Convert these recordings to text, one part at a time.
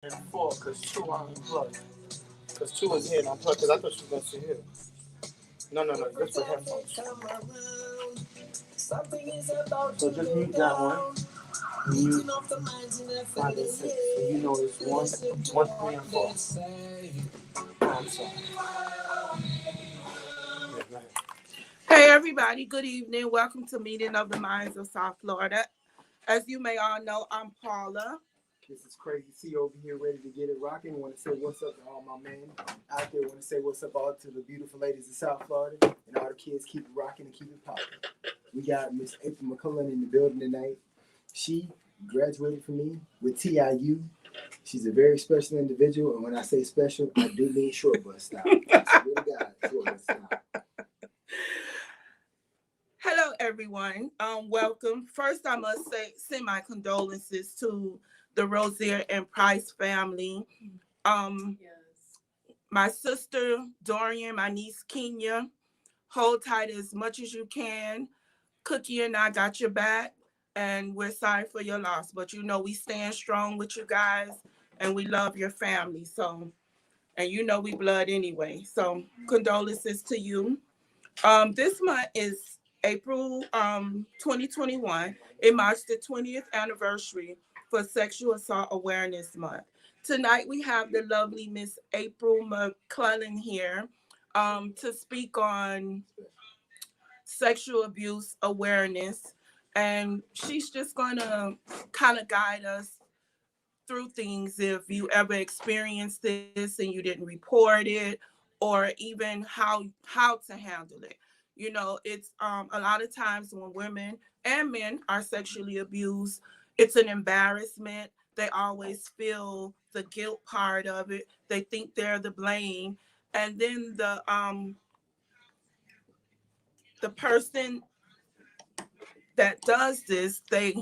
and four, because two are unplugged. Because two is here and unplugged, because I thought you were going to sit here. No, no, no, just the headphones. So just mute that one. Mute 5 and 6. So you know it's 1, 3, and 4. I'm sorry. Yeah, go ahead. Hey everybody, good evening. Welcome to Meeting of the Minds of South Florida. As you may all know, I'm Paula. This is Crazy C over here, ready to get it rocking. Want to say what's up to all my men out there. Want to say what's up all to the beautiful ladies of South Florida and all the kids. Keep it rocking and keep it popping. We got Miss April McClellan in the building tonight. She graduated from me with TIU. She's a very special individual, and when I say special, I do mean short bus style. I swear to God, short bus style. Hello everyone. Welcome. First, I must send my condolences to the Rozier and Price family. My sister Dorian, my niece Kenya. Hold tight as much as you can. Cookie and I got your back, and we're sorry for your loss. But you know we stand strong with you guys, and we love your family. So, and you know we blood anyway. So condolences to you. This month is April 2021. It marks the 20th anniversary for Sexual Assault Awareness Month. Tonight we have the lovely Miss April McClellan here to speak on sexual abuse awareness. And she's just going to kind of guide us through things if you ever experienced this and you didn't report it, or even how to handle it. You know, it's a lot of times when women and men are sexually abused, it's an embarrassment. They always feel the guilt part of it. They think they're the blame, and then the person that does this, they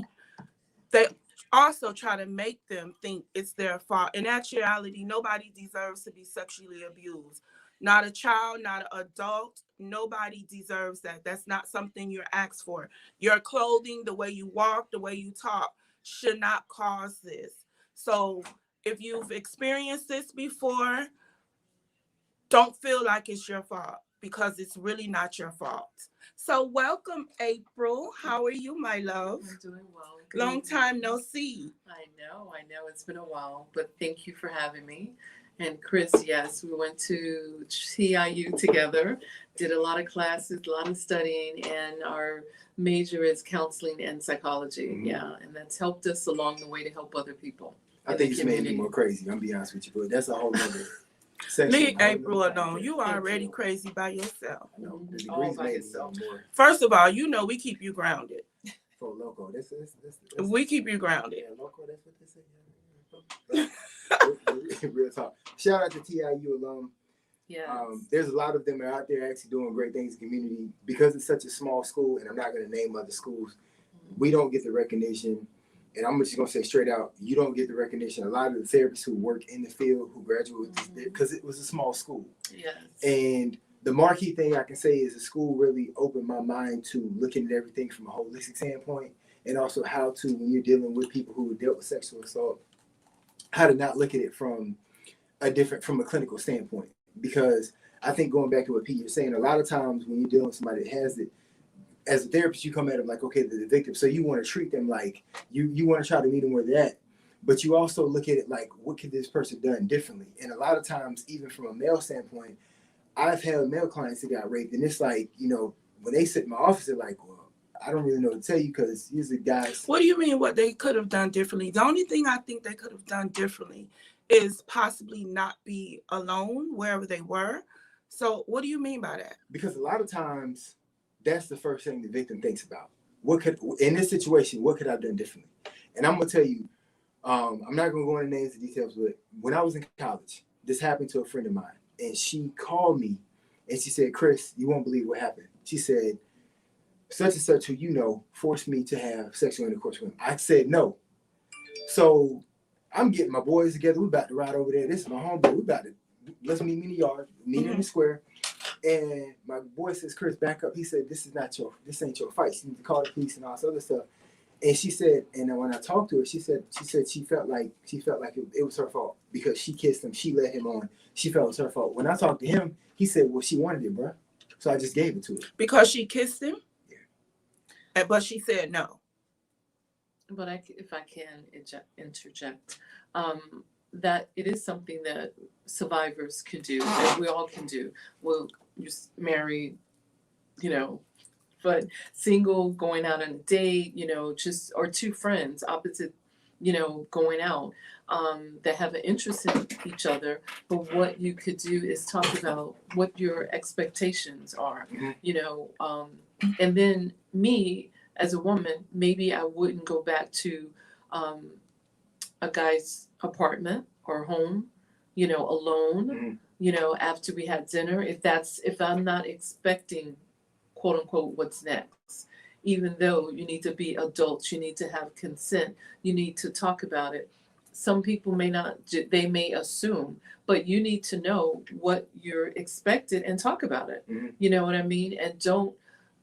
also try to make them think it's their fault. In actuality, nobody deserves to be sexually abused. Not a child, not an adult. Nobody deserves that. That's not something you're asked for. Your clothing, the way you walk, the way you talk should not cause this. So if you've experienced this before, don't feel like it's your fault because it's really not your fault. So welcome, April. How are you, my love? I'm doing well. Long time no see. I know. It's been a while, but thank you for having me. And Chris, yes, we went to TIU together, did a lot of classes, a lot of studying, and our major is counseling and psychology. Mm-hmm. Yeah, and that's helped us along the way to help other people. I think it's made me more crazy. I'm gonna be honest with you, but that's a whole other section. Leave April alone. You are already crazy by yourself. No, the degrees made yourself more. First of all, you know we keep you grounded. For loco, that's we keep you grounded. Yeah, loco, that's what they say. Real talk. Shout out to TIU alum. Yeah. There's a lot of them out there actually doing great things in the community because it's such a small school, and I'm not going to name other schools. We don't get the recognition, and I'm just going to say straight out, you don't get the recognition. A lot of the therapists who work in the field, who graduate with this, because it was a small school. Yes. And the marquee thing I can say is the school really opened my mind to looking at everything from a holistic standpoint, and also how to, when you're dealing with people who dealt with sexual assault, how to not look at it from a clinical standpoint. Because I think going back to what Pete was saying, a lot of times when you're dealing with somebody that has it, as a therapist, you come at them like, okay, they're the victim. So you want to treat them like, you want to try to meet them where they're at. But you also look at it like, what could this person done differently? And a lot of times, even from a male standpoint, I've had male clients that got raped. And it's like, you know, when they sit in my office, they're like, well, I don't really know what to tell you because usually guys. What do you mean what they could have done differently? The only thing I think they could have done differently is possibly not be alone wherever they were. So what do you mean by that? Because a lot of times that's the first thing the victim thinks about. In this situation, what could I have done differently? And I'm going to tell you, I'm not going to go into names and details, but when I was in college, this happened to a friend of mine. And she called me and she said, Chris, you won't believe what happened. She said, such and such who you know forced me to have sexual intercourse with him. I said no. So I'm getting my boys together. We're about to ride over there. This is my homeboy. We're about to, let's meet me in the yard, meet in the square. And my boy says, Chris, back up. He said, this ain't your fight. You need to call the police and all this other stuff. And she said, and when I talked to her, she said she felt like it was her fault because she kissed him, she led him on. She felt it was her fault. When I talked to him, he said, well, she wanted it, bro. So I just gave it to her. Because she kissed him? Yeah. But she said no. But if I can interject, that it is something that survivors can do, and we all can do. Well, you're married, you know, but single, going out on a date, you know, just, or two friends, opposite, you know, going out, that have an interest in each other. But what you could do is talk about what your expectations are, you know, and then me as a woman, maybe I wouldn't go back to a guy's apartment or home, you know, alone, you know, after we had dinner, if I'm not expecting, quote unquote, what's next. Even though you need to be adults, you need to have consent, you need to talk about it. Some people may not, they may assume, but you need to know what you're expected and talk about it. You know what I mean? And don't,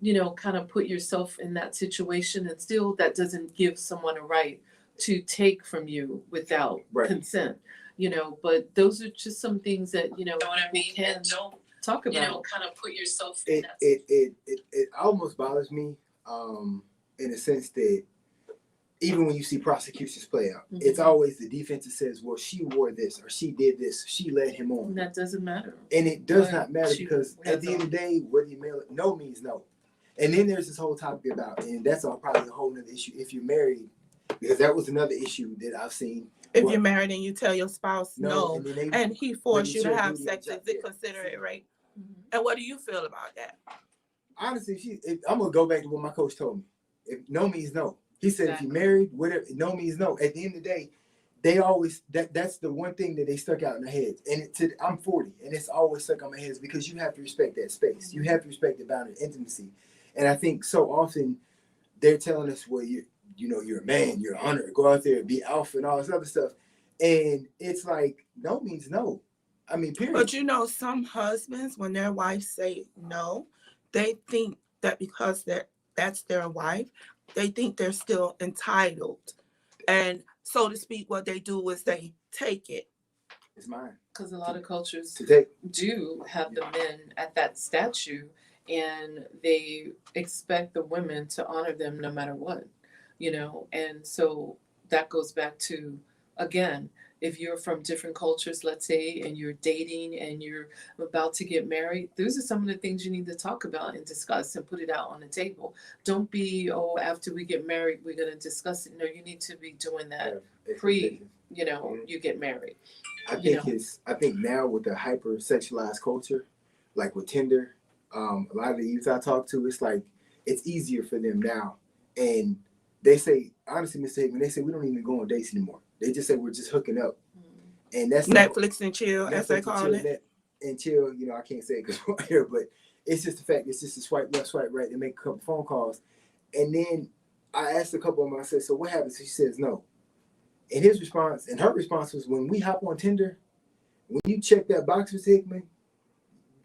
you know, kind of put yourself in that situation, and still that doesn't give someone a right to take from you without consent, you know. But those are just some things that, you know what I mean, can talk about. You know, kind of put yourself in that. It almost bothers me, in a sense that even when you see prosecutions play out, it's always the defense that says, well, she wore this, or she did this, she led him on. And that doesn't matter. And it does not matter, because at the end of the day, whether you mail it, no means no. And then there's this whole topic about, and that's probably a whole other issue, if you're married, because that was another issue that I've seen. If you're married and you tell your spouse no, and he forced you to have sex, is it considered rape? And what do you feel about that? Honestly, I'm going to go back to what my coach told me. If no means no. He said, if you're married, whatever, no means no. At the end of the day, they always, that's the one thing that they stuck out in their heads. And I'm 40, and it's always stuck on my heads, because you have to respect that space. You have to respect the boundary of intimacy. And I think so often they're telling us, well, you're a man, you're honored, go out there and be alpha and all this other stuff. And it's like, no means no. I mean, period. But you know, some husbands, when their wives say no, they think that because that's their wife, they think they're still entitled. And so to speak, what they do is they take it. It's mine. Because a lot of cultures do have the men at that statue, and they expect the women to honor them no matter what, you know. And so that goes back to, again, if you're from different cultures, let's say, and you're dating and you're about to get married, those are some of the things you need to talk about and discuss and put it out on the table. Don't be, after we get married, we're going to discuss it. No, you need to be doing that you get married. I think now with the hyper sexualized culture, like with Tinder, a lot of the youth I talk to, it's like, it's easier for them now. And they say, honestly, Mr. Hickman, they say we don't even go on dates anymore. They just say we're just hooking up. And that's Netflix and chill, as they call it. And chill, I can't say it because we're here, but it's just the fact, it's just a swipe left, swipe right. They make a couple phone calls. And then I asked a couple of them, I said, so what happens? He says no. And her response was, when we hop on Tinder, when you check that box, Mr. Hickman,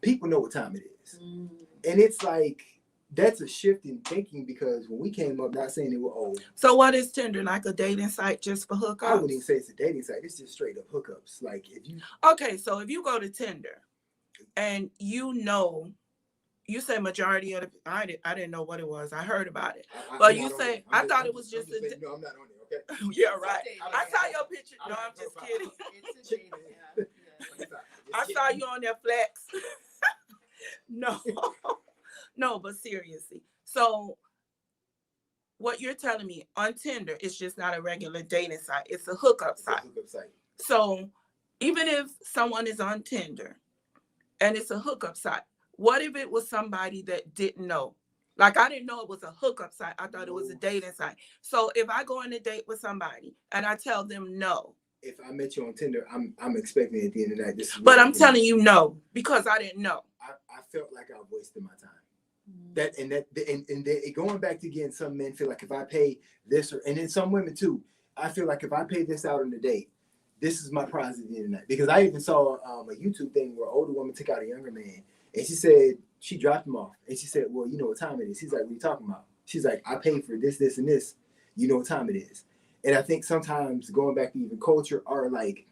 people know what time it is. And it's like, that's a shift in thinking, because when we came up, not saying they were old. So what is Tinder? Like a dating site just for hookups? I wouldn't even say it's a dating site. It's just straight up hookups. Like if you. Okay, so if you go to Tinder, and you say majority of the, I didn't know what it was. I heard about it, but you say I thought it was just a. No, I'm not on it. Okay. Yeah, right. I saw your picture. No, I'm just kidding. I saw you on that flex. No, but seriously. So what you're telling me, on Tinder, it's just not a regular dating site. It's a hookup site. So even if someone is on Tinder and it's a hookup site, what if it was somebody that didn't know? Like, I didn't know it was a hookup site. I thought it was a dating site. So if I go on a date with somebody and I tell them no. If I met you on Tinder, I'm expecting at the end of the night. But I'm telling you no, because I didn't know. I felt like I wasted my time. Going back to, again, some men feel like if I pay this, and then some women too, I feel like if I pay this out on the date, this is my prize at the end of the night. Because I even saw a YouTube thing where an older woman took out a younger man, and she said she dropped him off, and she said, well, you know what time it is. He's like, what are you talking about? She's like, I paid for this, this, and this. You know what time it is. And I think sometimes going back to even culture or like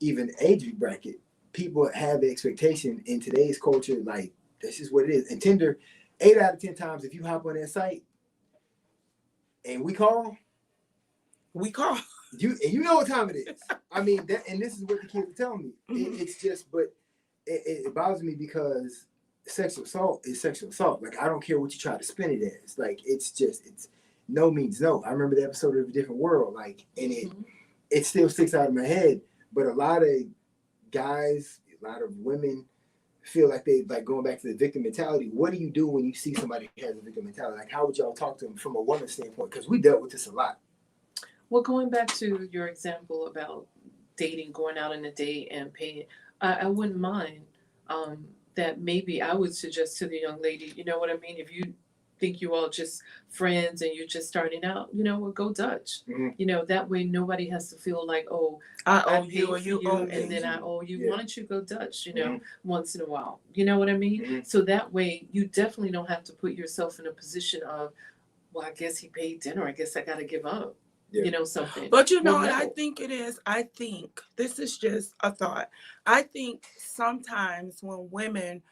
even age bracket, people have the expectation in today's culture, like that's just what it is. And Tinder, 8 out of 10 times, if you hop on that site and we call, you know what time it is. I mean, that, and this is what the kids are telling me. It's just, but it bothers me because sexual assault is sexual assault. Like, I don't care what you try to spin it as. Like, it's no means no. I remember the episode of A Different World, like, and it still sticks out of my head. But a lot of guys, a lot of women feel like they like going back to the victim mentality. What do you do when you see somebody who has a victim mentality? Like, how would y'all talk to them from a woman's standpoint? Because we dealt with this a lot. Well, going back to your example about dating, going out on a date and paying, I wouldn't mind that maybe I would suggest to the young lady, you know what I mean? If you think you all just friends and you're just starting out, you know, well, go Dutch. Mm-hmm. You know, that way nobody has to feel like, oh, I owe paid you or for you owe me. and then I owe you. Yeah. Why don't you go Dutch, you know, once in a while? You know what I mean? Mm-hmm. So that way you definitely don't have to put yourself in a position of, well, I guess he paid dinner. I guess I got to give up. Yeah. You know, something. But you know Well, what no. I think it is? I think this is just a thought. I think sometimes when women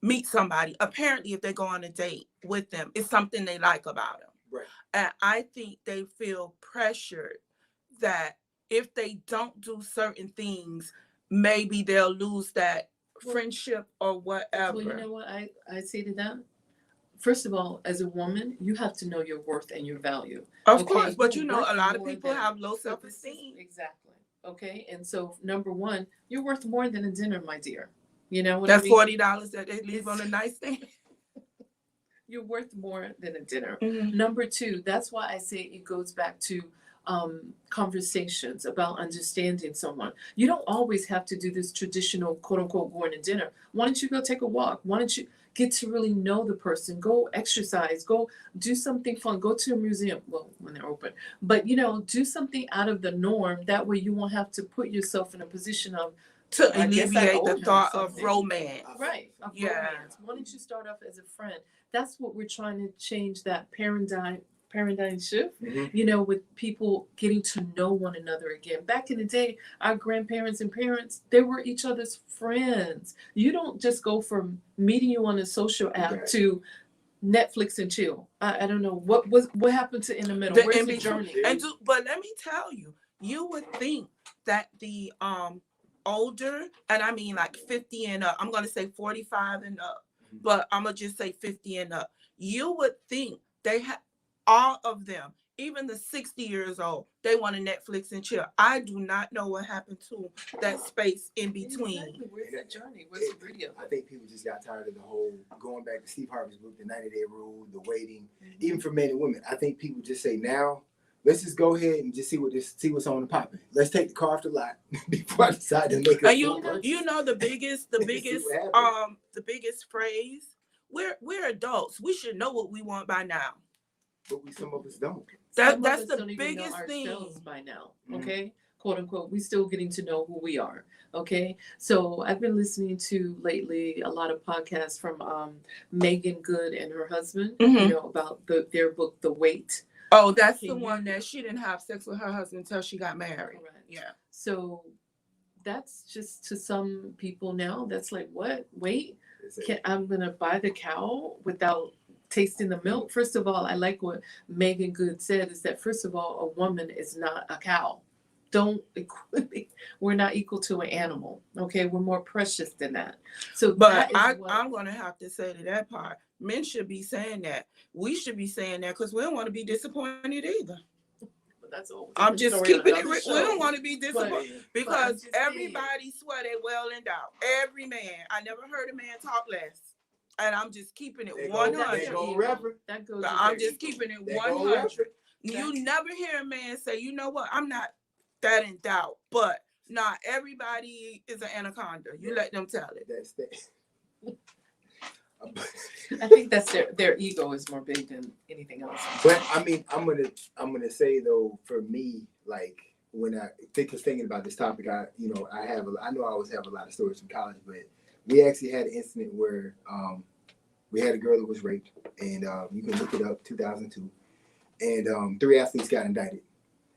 meet somebody, apparently if they go on a date with them, it's something they like about them. Right. And I think they feel pressured that if they don't do certain things, maybe they'll lose that friendship or whatever. Well, you know what I say to that? First of all, as a woman, you have to know your worth and your value. Of Okay, course, but you're you know, a worth lot of more people than- have low so this is- self-esteem. Exactly. Okay, and so number one, you're worth more than a dinner, my dear. You know what That's I mean? $40 that they leave on a nightstand. You're worth more than a dinner. Mm-hmm. Number two, that's why I say it goes back to conversations about understanding someone. You don't always have to do this traditional quote unquote going to dinner. Why don't you go take a walk? Why don't you get to really know the person? Go exercise, go do something fun, go to a museum, well, when they're open, but you know, do something out of the norm. That way you won't have to put yourself in a position of To I guess I alleviate owe the him thought of something. romance. Right, of Yeah. romance. Why don't you start off as a friend? That's what we're trying to change, that paradigm shift, Mm-hmm. you know, with people getting to know one another again. Back in the day, our grandparents and parents, they were each other's friends. You don't just go from meeting you on a social app Okay. to Netflix and chill. I don't know what happened to in the middle. The Where's in the between. journey? But let me tell you, you would think that the older, and I mean like 50 and up, I'm gonna say 45 and up, but I'm gonna just say 50 and up. You would think they have all of them, even the 60 years old, they want to Netflix and chill. I do not know what happened to that space in between. Exactly. Where's the journey? Where's the video? I think people just got tired of the whole going back to Steve Harvey's book, the 90-day rule, the waiting, even for men and women. I think people just say now, let's just go ahead and just see what's on the popping. Let's take the car off the lot before I decide to make a And full purchase. you know the biggest what happens. the biggest phrase, we're adults. We should know what we want by now. But some of us don't. Some That's of us the don't even know biggest ourselves thing. by now. Mhm. Okay, quote unquote, we still getting to know who we are. Okay, so I've been listening to lately a lot of podcasts from Megan Good and her husband. You Mhm. know about their book, The Wait. Oh, that's the Can you- one that she didn't have sex with her husband until she got married. Correct. Yeah. So that's just to some people now. That's like, what? Wait, I'm gonna buy the cow without tasting the milk. First of all, I like what Megan Good said, is that first of all, a woman is not a cow. We're not equal to an animal. Okay, we're more precious than that. So But that is I'm gonna have to say to that part, men should be saying that. We should be saying that because we don't want to be disappointed either. but that's all. I'm just keeping it. We don't want to be But- disappointed but because I'm just saying. everybody swear they well endowed. Every man. I never heard a man talk less. And I'm just keeping it There go- 100. there go Reverend. That goes. I'm with just their ego. keeping it There go 100. Reverend. You never hear a man say, you know what, I'm not that in doubt. But not everybody is an anaconda. You let them tell it. That's that. I think that's their ego is more big than anything else. But I mean, I'm gonna say though, for me, like when I thinking about this topic, I know I always have a lot of stories from college, but we actually had an incident where we had a girl that was raped, and you can look it up, 2002, and 3 athletes got indicted.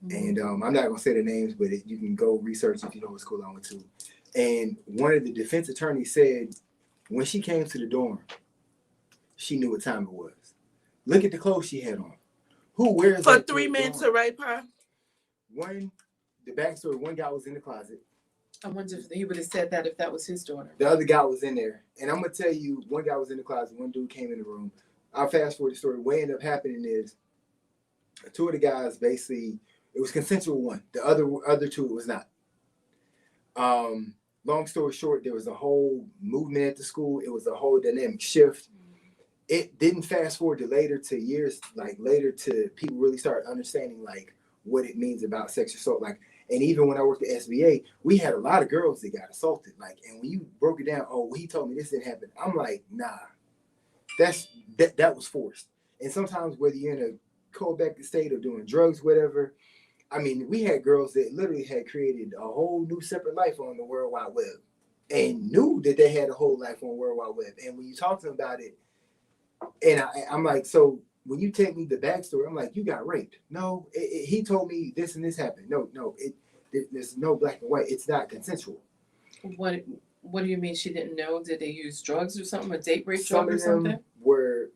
And I'm not gonna say their names, but you can go research if you know what school I went to. And one of the defense attorneys said when she came to the dorm, she knew what time it was. Look at the clothes she had on. Who wears For that 3 to a men dorm? to rape her? The backstory, one guy was in the closet. I wonder if he would have said that if that was his daughter. The other guy was in there. And I'm going to tell you, one guy was in the closet. One dude came in the room. I'll fast forward the story. What ended up happening is 2 of the guys basically, it was consensual one. The other 2, it was not. Long story short, there was a whole movement at the school. It was a whole dynamic shift. It didn't fast forward to years later to people really start understanding like what it means about sexual assault. Like, and even when I worked at SBA, we had a lot of girls that got assaulted. Like, and when you broke it down, oh, he told me this didn't happen. I'm like, nah, that was forced. And sometimes whether you're in a co-abducted state or doing drugs, whatever, I mean, we had girls that literally had created a whole new separate life on the World Wide Web and knew that they had a whole life on World Wide Web. And when you talk to them about it, and I'm like, so when you take me the backstory, I'm like, you got raped. No, he told me this and this happened. No, there's no black and white. It's not consensual. What do you mean she didn't know? Did they use drugs or something? A date rape Some drug or of them something? were,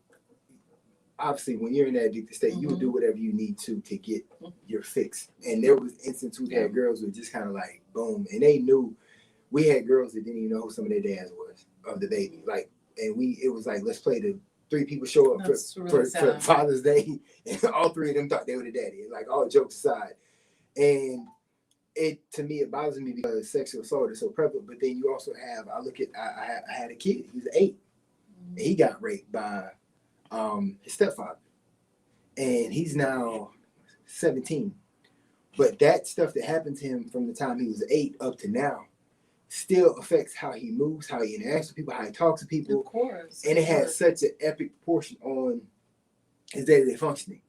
obviously, when you're in that addicted state, you would do whatever you need to get your fix. And there was instances we had girls who were just kind of like, boom. And they knew, we had girls that didn't even know who some of their dads was of the baby. Like, and it was like, let's play the 3 people show up for Father's Day, and all 3 of them thought they were the daddy. Like, all jokes aside, and to me it bothers me because sexual assault is so prevalent. But then you also have, I had a kid. He was 8, and he got raped by his stepfather, and he's now 17. But that stuff that happened to him from the time he was 8 up to now still affects how he moves, how he interacts with people, how he talks to people. Of course. And it had such an epic portion on his day-to-day functioning.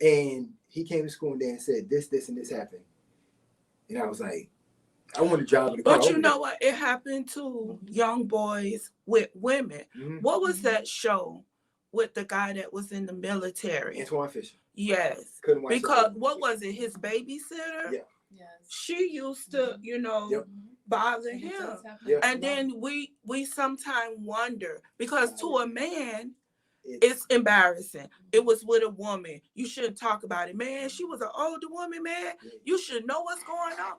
And he came to school one day and said, this, and this happened. And I was like, I want to drive in the car. But you know what? It happened to young boys with women. What was that show with the guy that was in the military? Antoine Fisher. Yes. Couldn't watch because what was it? His babysitter? Yeah. Yes. She used to, bother him. Yep. And then we sometimes wonder, because to a man, it's embarrassing. It was with a woman. You shouldn't talk about it. Man, she was an older woman, man. You should know what's going on.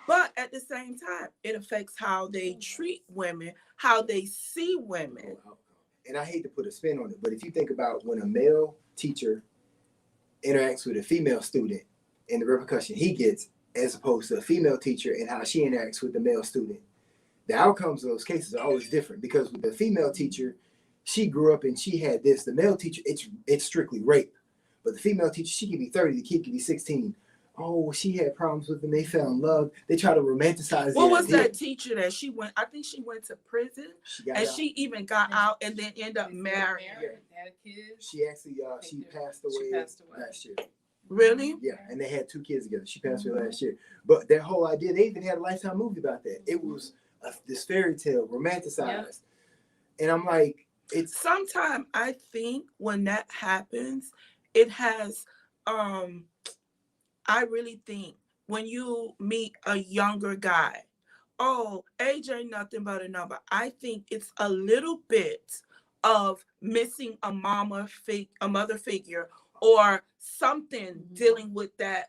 But at the same time, it affects how they treat women, how they see women. And I hate to put a spin on it, but if you think about when a male teacher interacts with a female student and the repercussion he gets, as opposed to a female teacher and how she interacts with the male student, the outcomes of those cases are always different. Because with the female teacher, she grew up and she had this. The male teacher, it's strictly rape. But the female teacher, she could be 30, the kid could be 16. Oh, she had problems with them. They fell in love. They try to romanticize. What was that teacher that she went? I think she went to prison, and she even got out and then ended up marrying. Had kids. She actually she passed away last year. Really? Yeah, and they had 2 kids together. She passed away last year. But that whole idea, they even had a Lifetime movie about that. It was this fairy tale, romanticized. And I'm like, it's... Sometimes I think when that happens, it has, I really think when you meet a younger guy, oh, age ain't nothing but a number. I think it's a little bit of missing a mother figure, or something dealing with that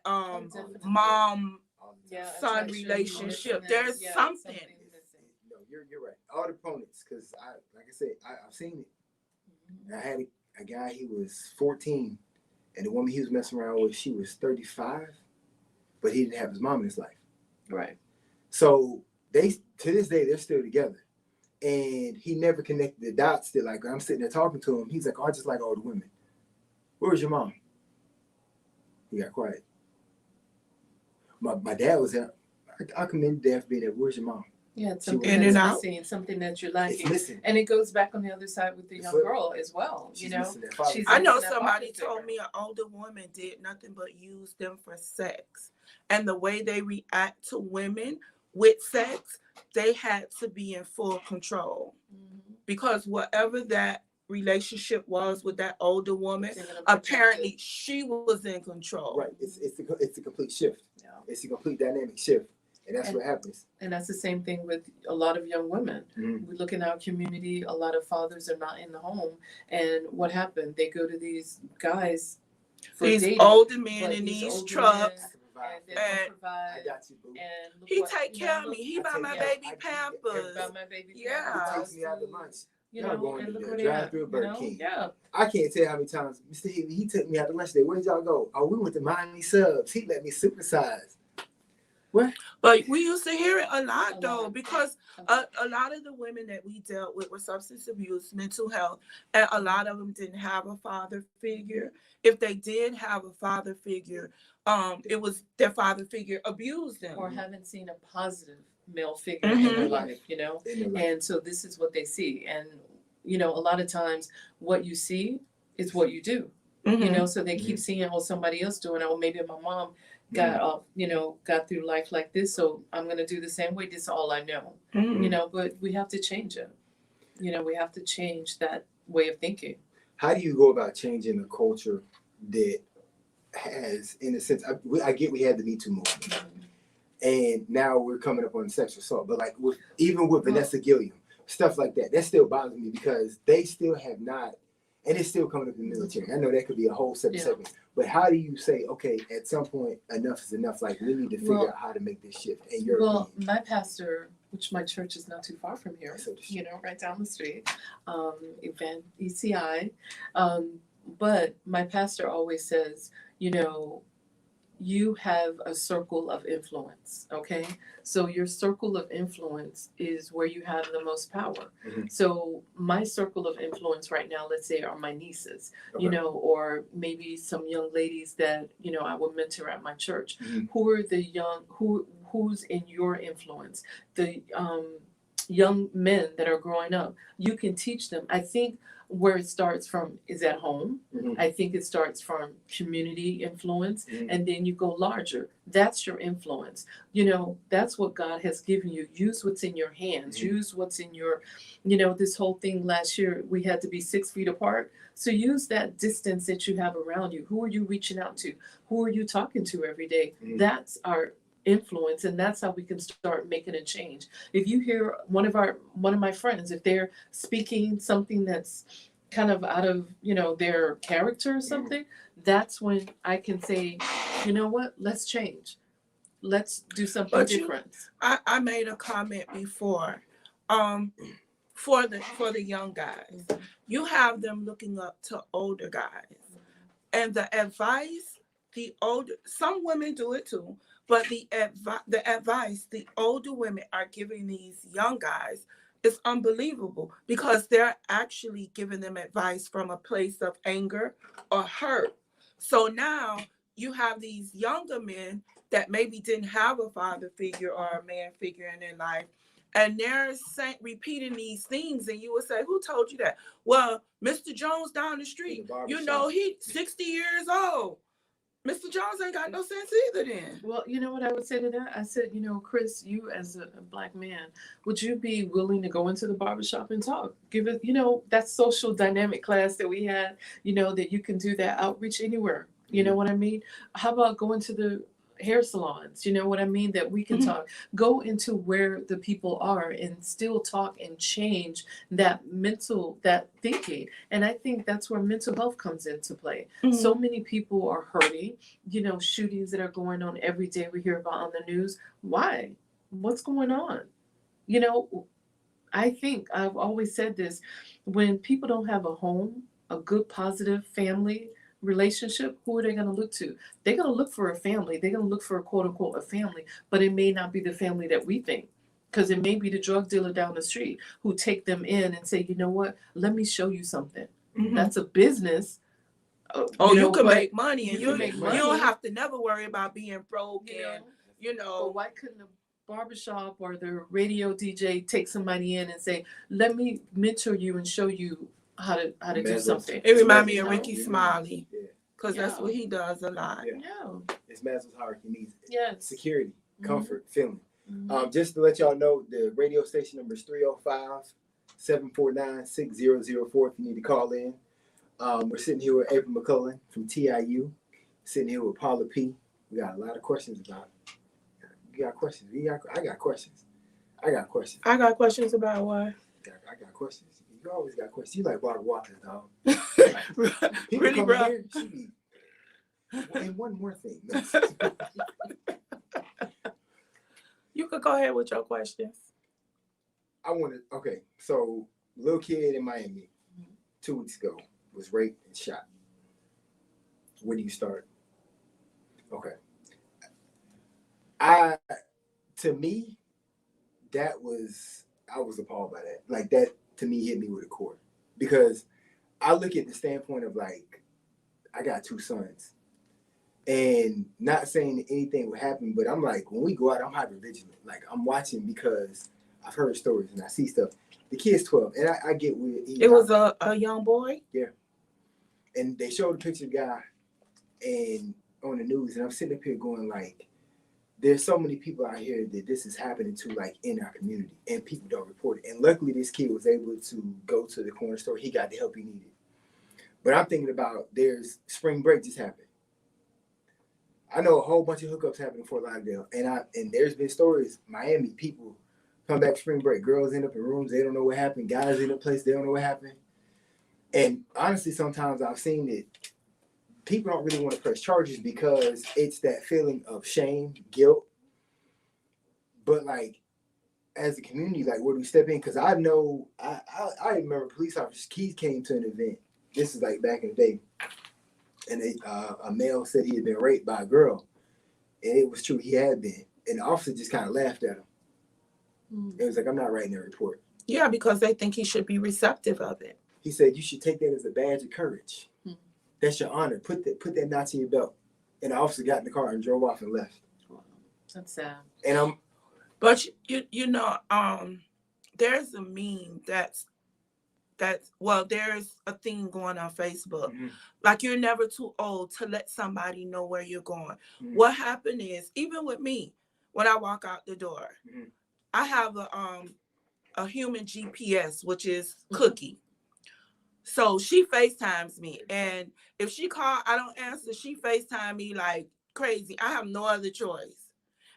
mom son relationship. There's something. No, you're right. All the opponents, because like I said, I've seen it. I had a guy, he was 14, and the woman he was messing around with, she was 35, but he didn't have his mom in his life. Right. So to this day, they're still together. And he never connected the dots. That, like, I'm sitting there talking to him. He's like, oh, I just like older women. Where's your mom? He got quiet. My dad was there. I commend Dad for being there. Where's your mom? Yeah, it's something that's missing, something that you're lacking. It's missing. And it goes back on the other side with the young girl as well. I know somebody told me an older woman did nothing but use them for sex. And the way they react to women with sex, they had to be in full control. Because whatever that relationship was with that older woman. They're gonna project Apparently, it. she was in control. Right. It's a complete shift. Yeah. It's a complete dynamic shift, and that's And- what happens. And that's the same thing with a lot of young women. Mhm. We look in our community, a lot of fathers are not in the home. And what happened? They go to these guys for These dating. older men but in these older trucks. men, and they And- don't I provide. got you, boo. And look He what, take you know, care of look- me. He I buy take my care- baby I- Pampers. About my baby Yeah. parents, He takes me out to food, lunch. you Y'all know, going and to look the where they drive at, through you Burger know? King. Yeah. I can't tell how many times Mr. Higley, he took me out to lunch today. Where did y'all go? Oh, we went to Miami Subs. He let me supersize. But we used to hear it a lot A though, lot. because a lot of the women that we dealt with were substance abuse, mental health, and a lot of them didn't have a father figure. If they did have a father figure, it was their father figure abused them. Or haven't seen a positive male figure in their Mhm. life, you know? In their life. And so this is what they see. And, you know, a lot of times what you see is what you do, you Mhm. know? So they keep seeing, oh, somebody else doing it. Oh, maybe my mom got off, you know, got through life like this. So I'm going to do the same way. This is all I know, Mhm. you know? But we have to change it. You know, we have to change that way of thinking. How do you go about changing a culture that has, in a sense, I get we had the Me Too movement, and now we're coming up on sexual assault, but like even with Vanessa Gilliam, stuff like that still bothers me because they still have not, and it's still coming up in the military. I know that could be a whole separate segment, but how do you say, okay, at some point, enough is enough? Like we need to figure out how to make this shift. In your Well, opinion. my pastor, which my church is not too far from here, So you know, right down the street, event ECI. But my pastor always says, you know, you have a circle of influence, okay? So your circle of influence is where you have the most power. Mhm. So my circle of influence right now, let's say, are my nieces, you Okay. know, or maybe some young ladies that, you know, I would mentor at my church. Mhm. Who are the young, who's in your influence? The young men that are growing up, you can teach them. I think where it starts from is at home. Mhm. I think it starts from community influence, Mhm. and then you go larger. That's your influence. You know, that's what God has given you. Use what's in your hands. Mhm. Use what's in your, you know, this whole thing last year, we had to be 6 feet apart. So use that distance that you have around you. Who are you reaching out to? Who are you talking to every day? Mhm. That's our influence, and that's how we can start making a change. If you hear one of my friends, if they're speaking something that's kind of out of, you know, their character or something, that's when I can say, you know what, let's change, let's do something But different. I made a comment before, for the young guys, you have them looking up to older guys, and the advice, some women do it too, but the advice the older women are giving these young guys is unbelievable, because they're actually giving them advice from a place of anger or hurt. So now you have these younger men that maybe didn't have a father figure or a man figure in their life, and they're repeating these things, and you would say, who told you that? Well, Mr. Jones down the street, you know, he's 60 years old. Mr. Jones ain't got no sense either then. Well, you know what I would say to that? I said, you know, Chris, you as a black man, would you be willing to go into the barbershop and talk? Give it, you know, that social dynamic class that we had, you know, that you can do that outreach anywhere. You know what I mean? How about going to the hair salons? You know what I mean? That we can talk. Go into where the people are and still talk and change that thinking. And I think that's where mental health comes into play. So many people are hurting, you know, shootings that are going on every day we hear about on the news. Why? What's going on? You know, I think I've always said this, when people don't have a home, a good positive family relationship, who are they going to look to? They're going to look for a family. They're going to look for a quote unquote a family, but it may not be the family that we think. Because it may be the drug dealer down the street who take them in and say, you know what, let me show you something. That's a business. You can make money, and you money. don't have to never worry about being broke, and But why couldn't the barbershop or the radio DJ take somebody in and say, let me mentor you and show you how to do something? It reminds me of Ricky Smiley, because that's what he does a lot. It's Maslow's hierarchy needs. Yes. Security, comfort, feeling. Just to let y'all know, the radio station number is 305 749-6004 if you need to call in. We're sitting here with April McClellan from TIU, sitting here with Paula P. We got a lot of questions about it. You got questions? I got questions. I got questions. I got questions about what? I got questions. You always got questions. You like Barbara Walters, dog. People Really, come bro? here, she be, and one more thing. You could go ahead with your questions. I want to, okay, so little kid in Miami 2 weeks ago was raped and shot. Where do you start? Okay. To me, I was appalled by that. Like, that to me hit me with a cord, because I look at the standpoint of, like, I got 2 sons, and not saying that anything would happen, but I'm like, when we go out, I'm hyper vigilant. Like, I'm watching because I've heard stories and I see stuff. The kid's 12, and I get where it was a young boy. Yeah, and they showed a picture of the guy and on the news, and I'm sitting up here going, like, there's so many people out here that this is happening to, like, in our community, and people don't report it. And luckily, this kid was able to go to the corner store. He got the help he needed. But I'm thinking about, there's spring break just happened. I know a whole bunch of hookups happening in Fort Lauderdale, and there's been stories, Miami, people come back spring break, girls end up in rooms, they don't know what happened, guys in a place, they don't know what happened. And honestly, sometimes I've seen that people don't really want to press charges because it's that feeling of shame, guilt. But, like, as a community, like, where do we step in? Because I know, I remember police officers, Keith came to an event. This is like back in the day. And a male said he had been raped by a girl. And it was true, he had been. And the officer just kind of laughed at him. It was like, I'm not writing a report. Yeah, because they think he should be receptive of it. He said, you should take that as a badge of courage. That's your honor. Put that notch in your belt. And the officer got in the car and drove off and left. Wow. That's sad. And But you know, there's a meme that's there's a thing going on Facebook. Like, you're never too old to let somebody know where you're going. What happened is, even with me, when I walk out the door, I have a human GPS, which is Cookie. So she FaceTimes me, and if she call, I don't answer. She FaceTime me like crazy. I have no other choice.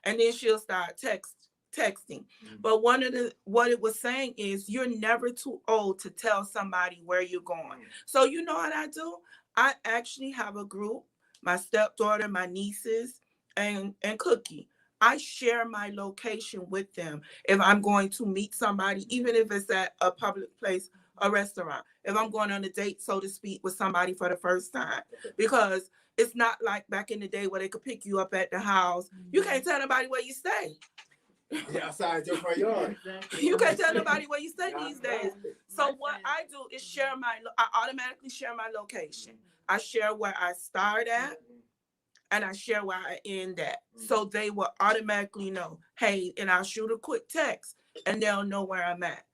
And then she'll start texting. But what it was saying is, you're never too old to tell somebody where you're going. So you know what I do? I actually have a group, my stepdaughter, my nieces, and Cookie. I share my location with them. If I'm going to meet somebody, even if it's at a public place, a restaurant, if I'm going on a date, so to speak, with somebody for the first time, because it's not like back in the day where they could pick you up at the house. You can't tell nobody where you stay. Yeah, outside your front yard. Exactly. You can't tell nobody where you stay these days. So what I do is I automatically share my location. I share where I start at, and I share where I end at. So they will automatically know, hey, and I'll shoot a quick text, and they'll know where I'm at.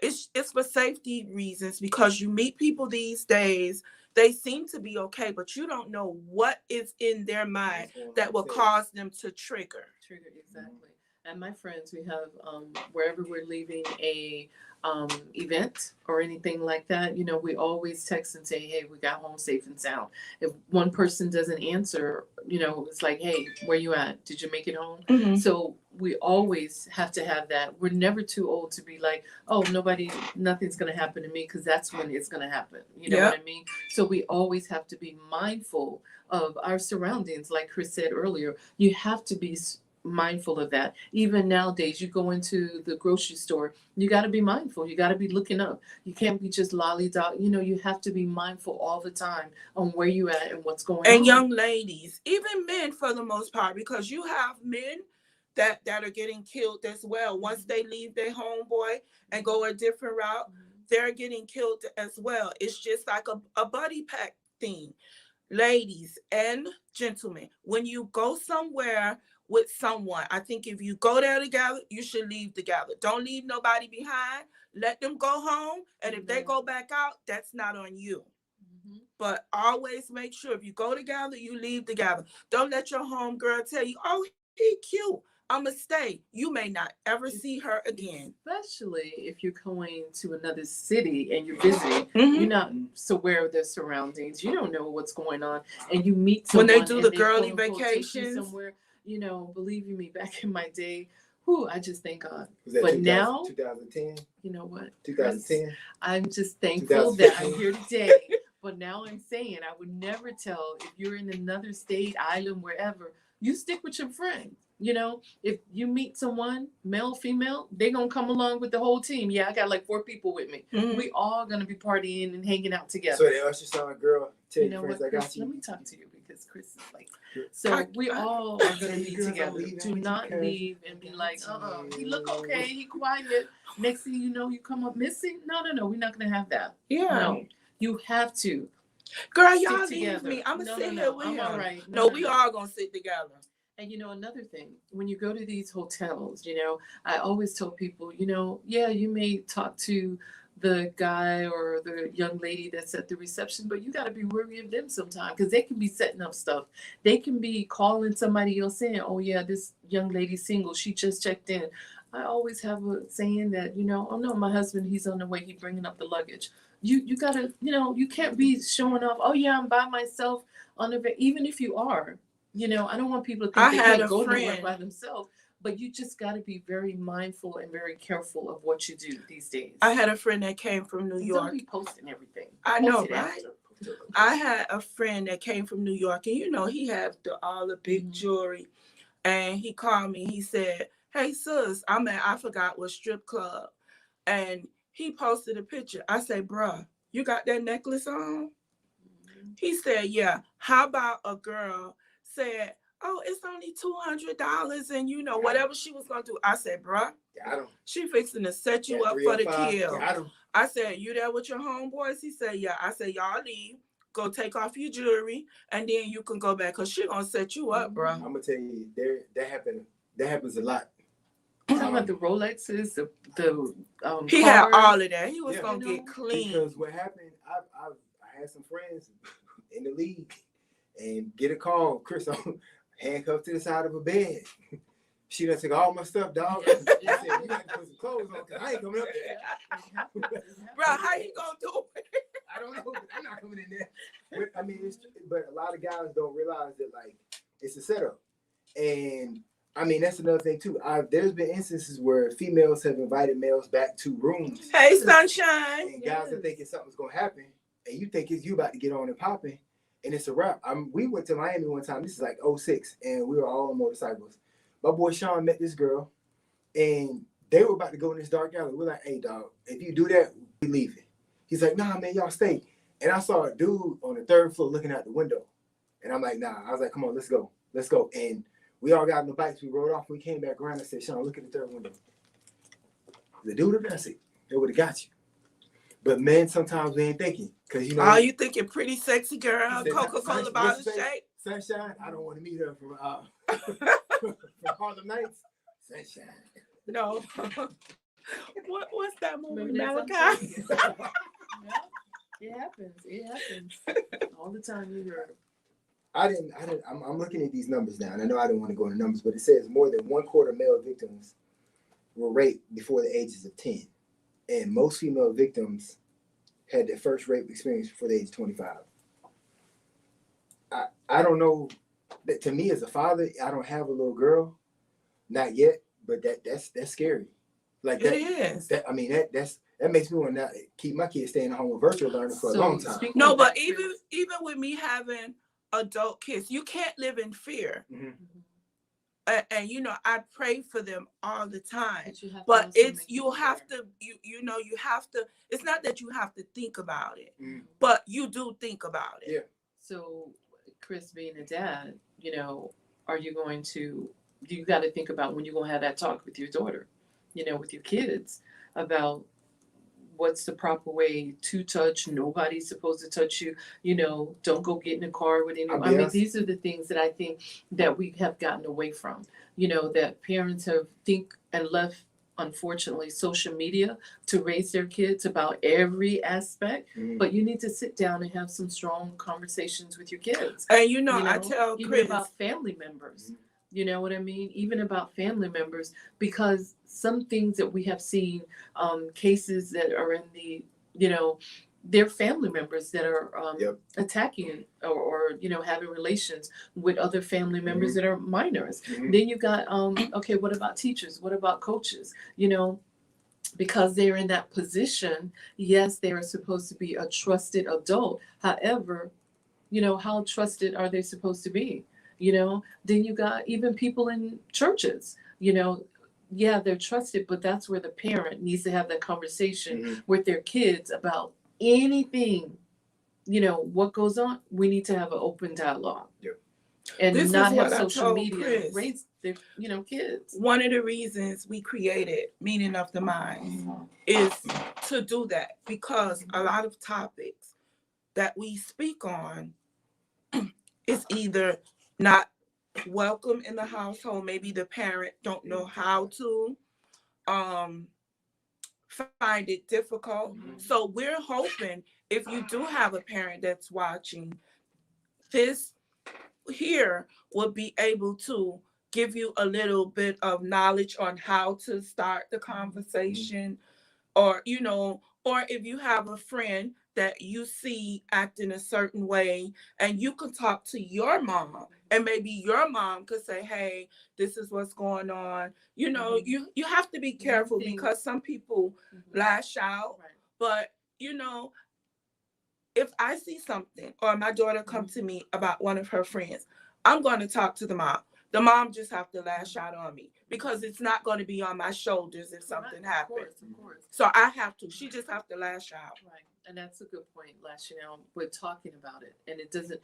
It's for safety reasons, because you meet people these days, they seem to be okay, but you don't know what is in their mind that will cause them to trigger. Exactly. And my friends, we have wherever we're leaving a event or anything like that, you know, we always text and say, hey, we got home safe and sound. If one person doesn't answer, you know, it's like, hey, where you at? Did you make it home? So we always have to have that. We're never too old to be like, oh, nothing's going to happen to me, because that's when it's going to happen. You know what I mean? So we always have to be mindful of our surroundings. Like Chris said earlier, you have to be mindful of that. Even nowadays, you go into the grocery store, you got to be mindful. You got to be looking up. You can't be just lollygog. You know, you have to be mindful all the time on where you at and what's going on. And young ladies, even men for the most part, because you have men that are getting killed as well. Once they leave their homeboy and go a different route, they're getting killed as well. It's just like a buddy pack thing. Ladies and gentlemen, when you go somewhere with someone, I think if you go there together, you should leave together. Don't leave nobody behind. Let them go home. And if they go back out, that's not on you. But always make sure if you go together, you leave together. Don't let your homegirl tell you, oh, he cute. I'ma stay. You may not ever see her again. Especially if you're going to another city and you're visiting, Mhm. you're not so aware of their surroundings. You don't know what's going on, and you meet When someone they do and the they, girly quote, unquote, take you vacations. somewhere. You know, believe you me, back in my day, whew, I just thank God. Was that But 2000, now, 2010, you know what, 2010. I'm just thankful that I'm 2015. here today. But now I'm saying I would never tell if you're in another state, island, wherever, you stick with your friend. You know, if you meet someone, male, female, they're going to come along with the whole team. Yeah, I got like 4 people with me. Mhm. We all going to be partying and hanging out together. So they usher saw a girl, tell You your know friends, what, I got Chris, you. let me talk to you because Chris is like, so we all are going to be Girls, I'm together. leaving Do not because leave and be like, he look okay, he quiet. Next thing you know, you come up missing. No, we're not going to have that. Yeah. No, you have to. Girl, Stick y'all leave together. me. I'ma No, sit no, here no, with I'm him. all right. No, we all gonna sit together. And you know, another thing, when you go to these hotels, you know, I always tell people, you know, yeah, you may talk to the guy or the young lady that's at the reception, but you got to be wary of them sometimes because they can be setting up stuff. They can be calling somebody else saying, oh, yeah, this young lady's single. She just checked in. I always have a saying that, you know, oh, no, my husband, he's on the way. He's bringing up the luggage. You got to, you know, you can't be showing off, oh, yeah, I'm by myself on the, even if you are. You know, I don't want people to think I they had can't a go nowhere friend. by themselves, but you just got to be very mindful and very careful of what you do these days. I had a friend that came from New And York. don't be posting everything. I Post know, it right? after. I had a friend that came from New York, and you know, he had all the big jewelry. And he called me. He said, "Hey, sis, I'm at, I forgot what strip club." And he posted a picture. I said, "Bruh, you got that necklace on?" He said, "Yeah." How about a girl said, "Oh, it's only $200, and you know, whatever she was gonna do." I said, "Bruh, Got him. she fixing to set you Got up for the 305. kill." Got him. I said, "You there with your homeboys?" He said, "Yeah." I said, "Y'all leave, go take off your jewelry, and then you can go back, cause she gonna set you up, bro." I'm gonna tell you, that happens a lot. Talking about the Rolexes, the He cars. had all of that. He was Yeah. gonna get clean. Because what happened, I had some friends in the league and get a call, Chris, I'm handcuffed to the side of a bed. She done took all my stuff, dog. She said, "You got to put some clothes on because I ain't coming up there." Bro, how he gonna do it? I don't know, but I'm not coming in there. But, I mean, but a lot of guys don't realize that, like, it's a setup. And I mean, that's another thing too. There's been instances where females have invited males back to rooms. Hey, sunshine. And guys are thinking something's gonna happen, and you think it's you about to get on and popping, and it's a wrap. We went to Miami one time. This is like 06, and we were all on motorcycles. My boy Sean met this girl, and they were about to go in this dark alley. We're like, "Hey, dog, if you do that, we leaving." He's like, "Nah, man, y'all stay." And I saw a dude on the 3rd floor looking out the window, and I'm like, "Nah." I was like, "Come on, let's go." And we all got on the bikes. We rode off. We came back around. I said, "Sean, look at the 3rd window." The dude up there, I said, "They would have got you." But men, sometimes we ain't thinking, because you know. Oh, you thinking pretty sexy girl, said, Coca-Cola bottle shake? Sunshine. I don't want to meet her from from Harlem Nights. Sunshine. No. What's that movie, Remember that Malachi? Yeah, it happens all the time. You hear. I'm looking at these numbers now, and I know I didn't want to go into numbers, but it says more than 1/4 male victims were raped before the ages of 10. And most female victims had their first rape experience before the age of 25. I don't know. That to me as a father, I don't have a little girl, not yet, but that's scary. Like that, It is. that makes me want to keep my kids staying at home with virtual learning for a long time. No, but even with me having adult kids, you can't live in fear. Mm-hmm. And you know, I pray for them all the time. But it's you have to. It's not that you have to think about it, but you do think about it. Yeah. So, Chris, being a dad, you know, you got to think about when you're going to have that talk with your daughter, you know, with your kids about what's the proper way to touch. Nobody's supposed to touch you. You know, don't go get in a car with anyone. I mean, these are the things that I think that we have gotten away from, you know, that parents have left, unfortunately, social media to raise their kids about every aspect. But you need to sit down and have some strong conversations with your kids. And you know I tell even Chris about family members. You know what I mean? Even about family members, because some things that we have seen, cases that are in the, you know, they're family members that are Yep. attacking or having relations with other family members that are minors. Mhm. Then you got okay, what about teachers? What about coaches? Because they're in that position, yes, they are supposed to be a trusted adult. However, how trusted are they supposed to be? Then you got even people in churches, yeah, they're trusted, but that's where the parent needs to have that conversation with their kids about anything, what goes on. We need to have an open dialogue. Yep. And This not is have what I social told media Chris. raise their, kids. One of the reasons we created Meaning of the Mind is to do that, because a lot of topics that we speak on is either not welcome in the household. Maybe the parent don't know how to find it difficult. So we're hoping, if you do have a parent that's watching, this here will be able to give you a little bit of knowledge on how to start the conversation, or or if you have a friend that you see acting a certain way, and you can talk to your mom, and maybe your mom could say, hey, this is what's going on. You have to be careful, because some people lash out. Right. But if I see something, or my daughter come to me about one of her friends, I'm going to talk to the mom. The mom just have to lash out on me, because it's not going to be on my shoulders if something happens. Of course. So I have to. She just have to lash out. Right. And that's a good point, lashing out. We're talking about it. And it doesn't.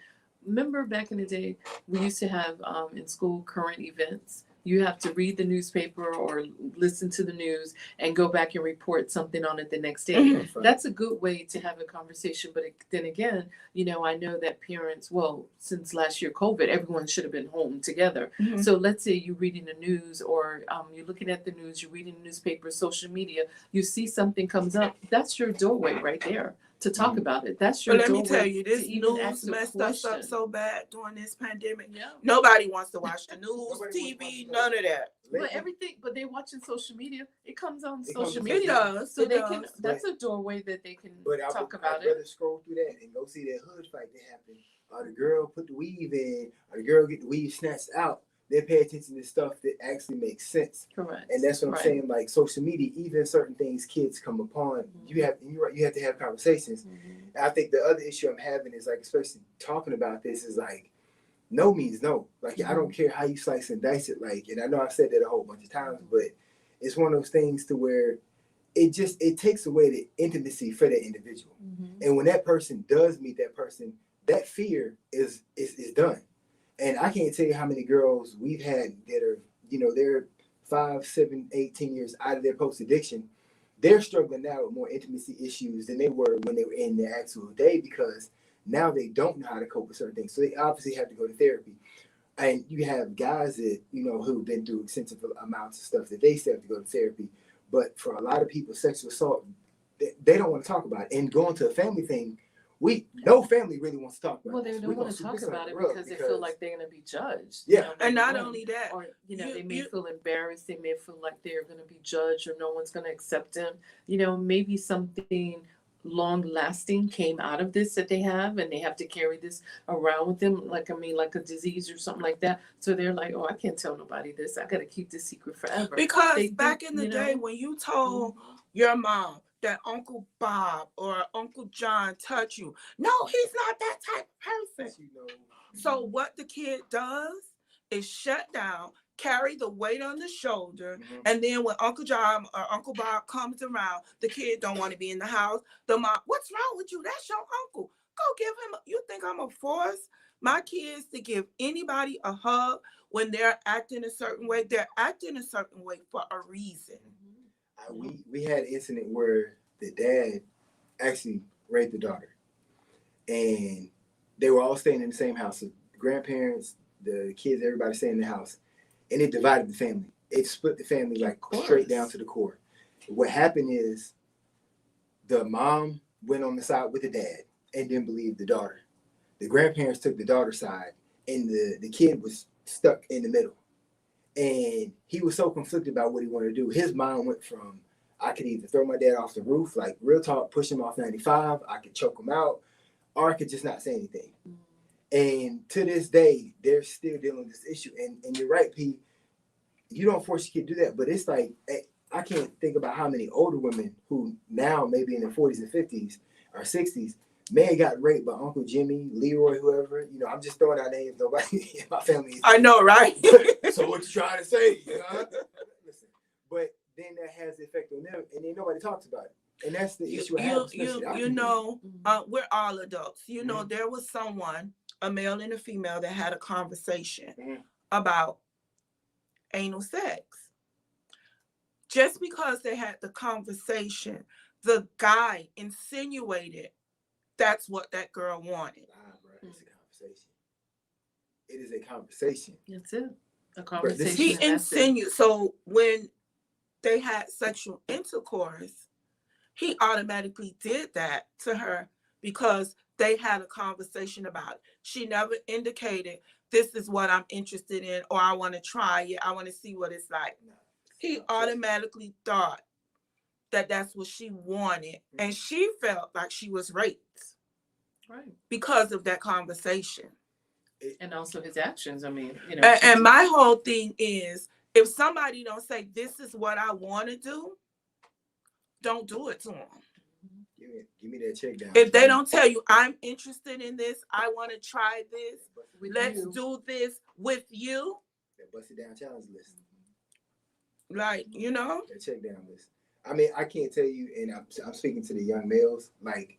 Remember back in the day, we used to have in school current events. You have to read the newspaper or listen to the news and go back and report something on it the next day. Mhm. That's a good way to have a conversation. But then again, I know that parents, well, since last year COVID, everyone should have been home together. Mhm. So let's say you're reading the news, or you're looking at the news, you're reading the newspaper, social media, you see something comes up, that's your doorway right there to talk about it. That's your But let me doorway tell you, this to even news ask a messed us up question. so bad during this pandemic. Yeah. Nobody wants to watch the news, Nobody TV, wants to watch none of that. But they're watching social media. It comes on It social comes on media. It does. So It they does. can. That's a doorway that they can But talk about I'd it. rather scroll through that and go see that hood fight that happened. Or the girl put the weave in, or the girl get the weave snatched out. They pay attention to stuff that actually makes sense. Correct. And that's what I'm saying. Like social media, even certain things kids come upon, you're right. You have to have conversations. And I think the other issue I'm having is, like, especially talking about this, is like, no means no. Like, I don't care how you slice and dice it. Like, and I know I've said that a whole bunch of times, but it's one of those things to where it takes away the intimacy for that individual. And when that person does meet that person, that fear is done. And I can't tell you how many girls we've had that are, they're 5, 7, 8, 10 years out of their post addiction. They're struggling now with more intimacy issues than they were when they were in their actual day, because now they don't know how to cope with certain things. So they obviously have to go to therapy. And you have guys that, who've been through extensive amounts of stuff that they still have to go to therapy. But for a lot of people, sexual assault, they don't want to talk about it. And going to a family thing, no family really wants to talk about it. Well, they don't want to talk about it because they feel like they're going to be judged. Yeah. And not only that, or they may feel embarrassed. They may feel like they're going to be judged, or no one's going to accept them. Maybe something long lasting came out of this that they have, and they have to carry this around with them, like a disease or something like that. So they're like, oh, I can't tell nobody this. I got to keep this secret forever. Because back in the day, when you told your mom that Uncle Bob or Uncle John touched you, no, he's not that type of person. So what the kid does is shut down, carry the weight on the shoulder, and then when Uncle John or Uncle Bob comes around, the kid don't want to be in the house. The mom, what's wrong with you? That's your uncle. Go give him. You think I'm a force my kids to give anybody a hug when they're acting a certain way? They're acting a certain way for a reason. We had an incident where the dad actually raped the daughter, and they were all staying in the same house. So the grandparents, the kids, everybody staying in the house, and it divided the family. It split the family like straight down to the core. What happened is the mom went on the side with the dad and didn't believe the daughter. The grandparents took the daughter's side, and the kid was stuck in the middle. And he was so conflicted about what he wanted to do. His mind went from, I could either throw my dad off the roof, like real talk, push him off 95, I could choke him out, or I could just not say anything. And to this day, they're still dealing with this issue. And you're right, P. You don't force your kid to do that, but it's like, I can't think about how many older women who now maybe in their 40s and 50s or 60s may have got raped by Uncle Jimmy, Leroy, whoever. You know, I'm just throwing out names. Nobody in my family. I know, right? So what you trying to say? You know? Listen, but then that has the effect on them, and then nobody talks about it. And that's the issue I have. You know, we're all adults. You know, there was someone, a male and a female, that had a conversation about anal sex. Just because they had the conversation, the guy insinuated that's what that girl wanted. Bro, it's a conversation. It is a conversation. That's it. A conversation. He insinuated. So when they had sexual intercourse, he automatically did that to her because they had a conversation about it. She never indicated, this is what I'm interested in, or I want to try it. I want to see what it's like. He automatically thought that that's what she wanted. And she felt like she was raped. Right. Because of that conversation. And also his actions. I mean, you know. And my whole thing is, if somebody don't say, this is what I want to do, don't do it to them. Give me that check down. If they don't tell you, I'm interested in this, I want to try this, let's do this with you. That busted down challenge list. Like, you know? That check down list. I mean, I can't tell you, and I'm speaking to the young males, like,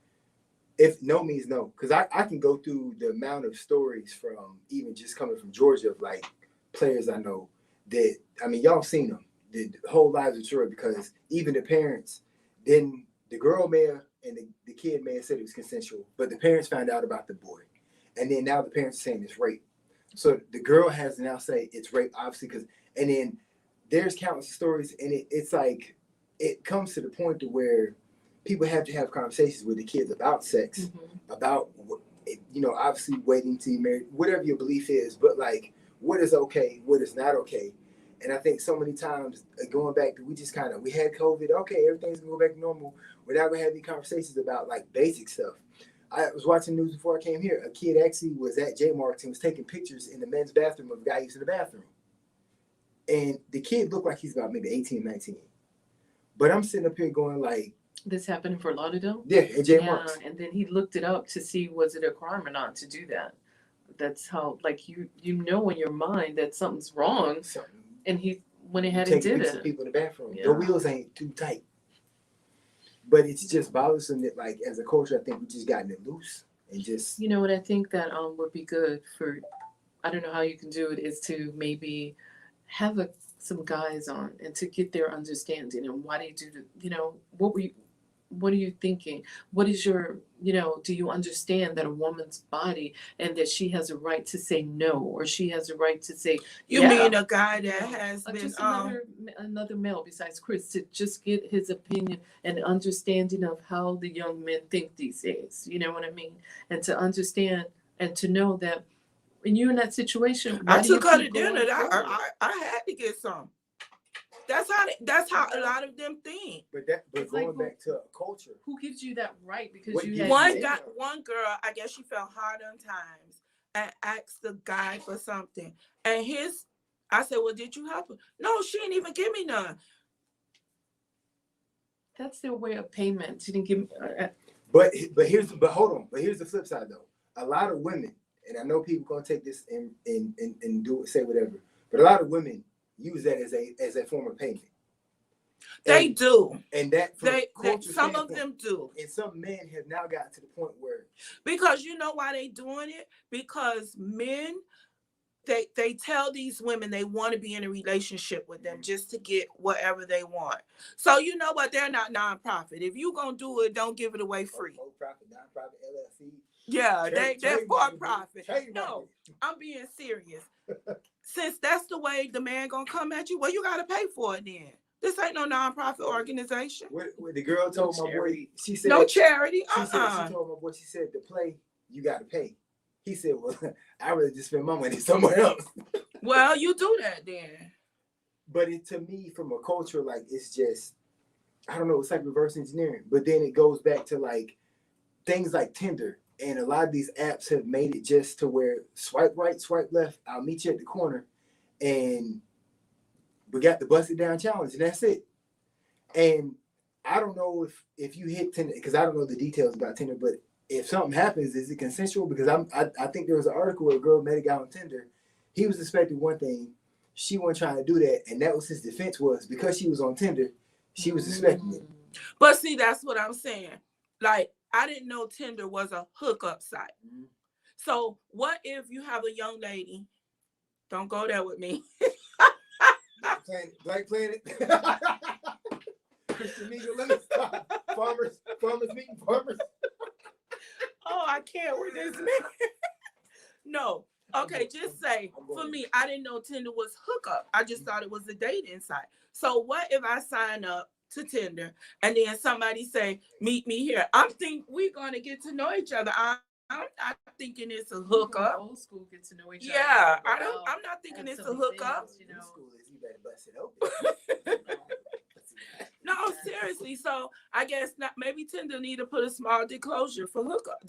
if no means no, because I can go through the amount of stories from even just coming from Georgia of like players I know that, I mean, y'all seen them, the whole lives of Troy, because even the parents, then the girl may have, and the kid may have said it was consensual, but the parents found out about the boy. And then now the parents are saying it's rape. So the girl has to now say it's rape, obviously, because, and then there's countless stories, and it's like, it comes to the point to where people have to have conversations with the kids about sex, about, you know, obviously waiting to be married, whatever your belief is, but like, what is okay, what is not okay. And I think so many times, going back, we had COVID, okay, everything's gonna go back to normal. We're not gonna have these conversations about like basic stuff. I was watching the news before I came here. A kid actually was at J-Marks and was taking pictures in the men's bathroom of a guy using the bathroom. And the kid looked like he's about maybe 18, 19. But I'm sitting up here going like, this happened in Fort Lauderdale? Yeah, at J-Marks. Yeah, and then he looked it up to see was it a crime or not to do that. That's how, like, you know in your mind that something's wrong, and he went ahead and did it. People in the bathroom. The wheels ain't too tight. But it's just bothersome that, like, as a culture, I think we just gotten it loose and just. You know what I think that would be good for, I don't know how you can do it, is to maybe have some guys on and to get their understanding and why do you do the, you know, what are you thinking? What is your, you know, do you understand that a woman's body and that she has a right to say no, or she has a right to say, you mean a guy that has been just another male besides Chris, to just get his opinion and understanding of how the young men think these days, you know what I mean? And to understand and to know that when you're in that situation, I took her to dinner. I had to get some. That's how a lot of them think. But going like, back to a culture, who gives you that right? Because you had one girl, I guess she felt hard on times and asked the guy for something. And I said, well, did you help her? No, she didn't even give me none. That's their way of payment. She didn't give me. But hold on. But here's the flip side though. A lot of women, and I know people gonna take this and do it, say whatever. But a lot of women use that as a form of payment. They do. And that some of them do. And some men have now gotten to the point where, because you know why they doing it? Because men, they tell these women they want to be in a relationship with them just to get whatever they want. So you know what? They're not nonprofit. If you gonna do it, don't give it away free. For-profit, nonprofit, LLC. Yeah, they're for profit. No, I'm being serious. Since that's the way the man gonna come at you, well, you gotta pay for it then. This ain't no nonprofit organization. What the girl told my boy, she said, no charity. She told my boy, she said, to play, you gotta pay. He said, well, I'd rather just spend my money somewhere else. Well, you do that then. but to me, from a culture, like it's just, I don't know, it's like reverse engineering. But then it goes back to like things like Tinder, and a lot of these apps have made it just to where swipe right, swipe left. I'll meet you at the corner, and we got the busted down challenge, and that's it. And I don't know if you hit Tinder, because I don't know the details about Tinder, but if something happens, is it consensual? Because I think there was an article where a girl met a guy on Tinder. He was expecting one thing, she wasn't trying to do that, and that was his defense, was because she was on Tinder, she was expecting it. But see, that's what I'm saying. Like, I didn't know Tinder was a hookup site. Mm-hmm. So what if you have a young lady? Don't go there with me. Black Planet. Christian Media, let me stop. Farmers meeting farmers. Oh, I can't with this man. No. Okay, just say, for me, I didn't know Tinder was hookup. I just thought it was a dating site. So what if I sign up to Tinder and then somebody say, meet me here? I'm thinking we're going to get to know each other. I'm not thinking it's a hookup. Old school, get to know each other. Yeah, I'm not thinking it's a hookup. You know, School is, you better bust it open. No, seriously. So I guess not. Maybe Tinder need to put a small disclosure for hookup.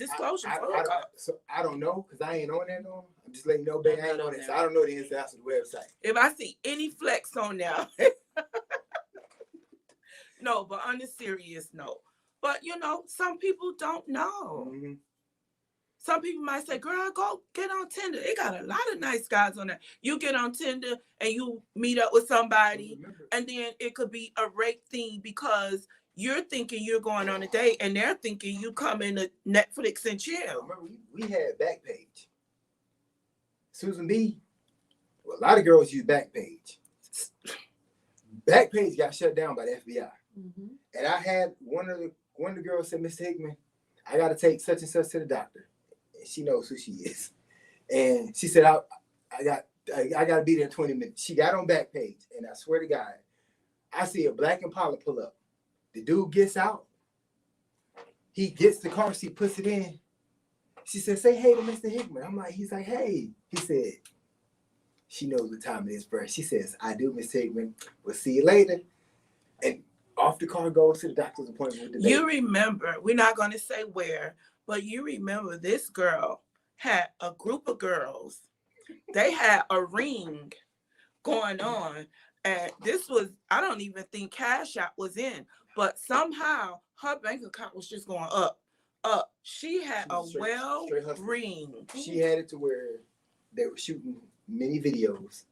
So I don't know, because I ain't on that no. I'm just letting you know, babe, I ain't on that. So I don't know the ins and outs of the website. If I see any flex on there, no. But on the serious note, but you know, some people don't know. Mm-hmm. Some people might say, girl, go get on Tinder. It got a lot of nice guys on there. You get on Tinder and you meet up with somebody, and then it could be a rape thing because you're thinking you're going on a date and they're thinking you come in to Netflix and chill. Remember, we had Backpage. Susan B. Well, a lot of girls use Backpage. Backpage got shut down by the FBI. mm-hmm. And I had one of the girls said, Mr. Hickman, I got to take such and such to the doctor. And she knows who she is. And she said, I got to be there in 20 minutes. She got on Backpage, and I swear to God, I see a black Impala pull up. The dude gets out. He gets the car seat, puts it in. She said, say hey to Mr. Hickman. He's like, hey. He said, she knows what time it is, bro. She says, I do, Mr. Hickman. We'll see you later. And off the car goes to the doctor's appointment with the baby. You remember, we're not going to say where, but you remember this girl had a group of girls. They had a ring going on. And this was, I don't even think Cash App was in, but somehow her bank account was just going up. She had a well ring. She had it to where they were shooting many videos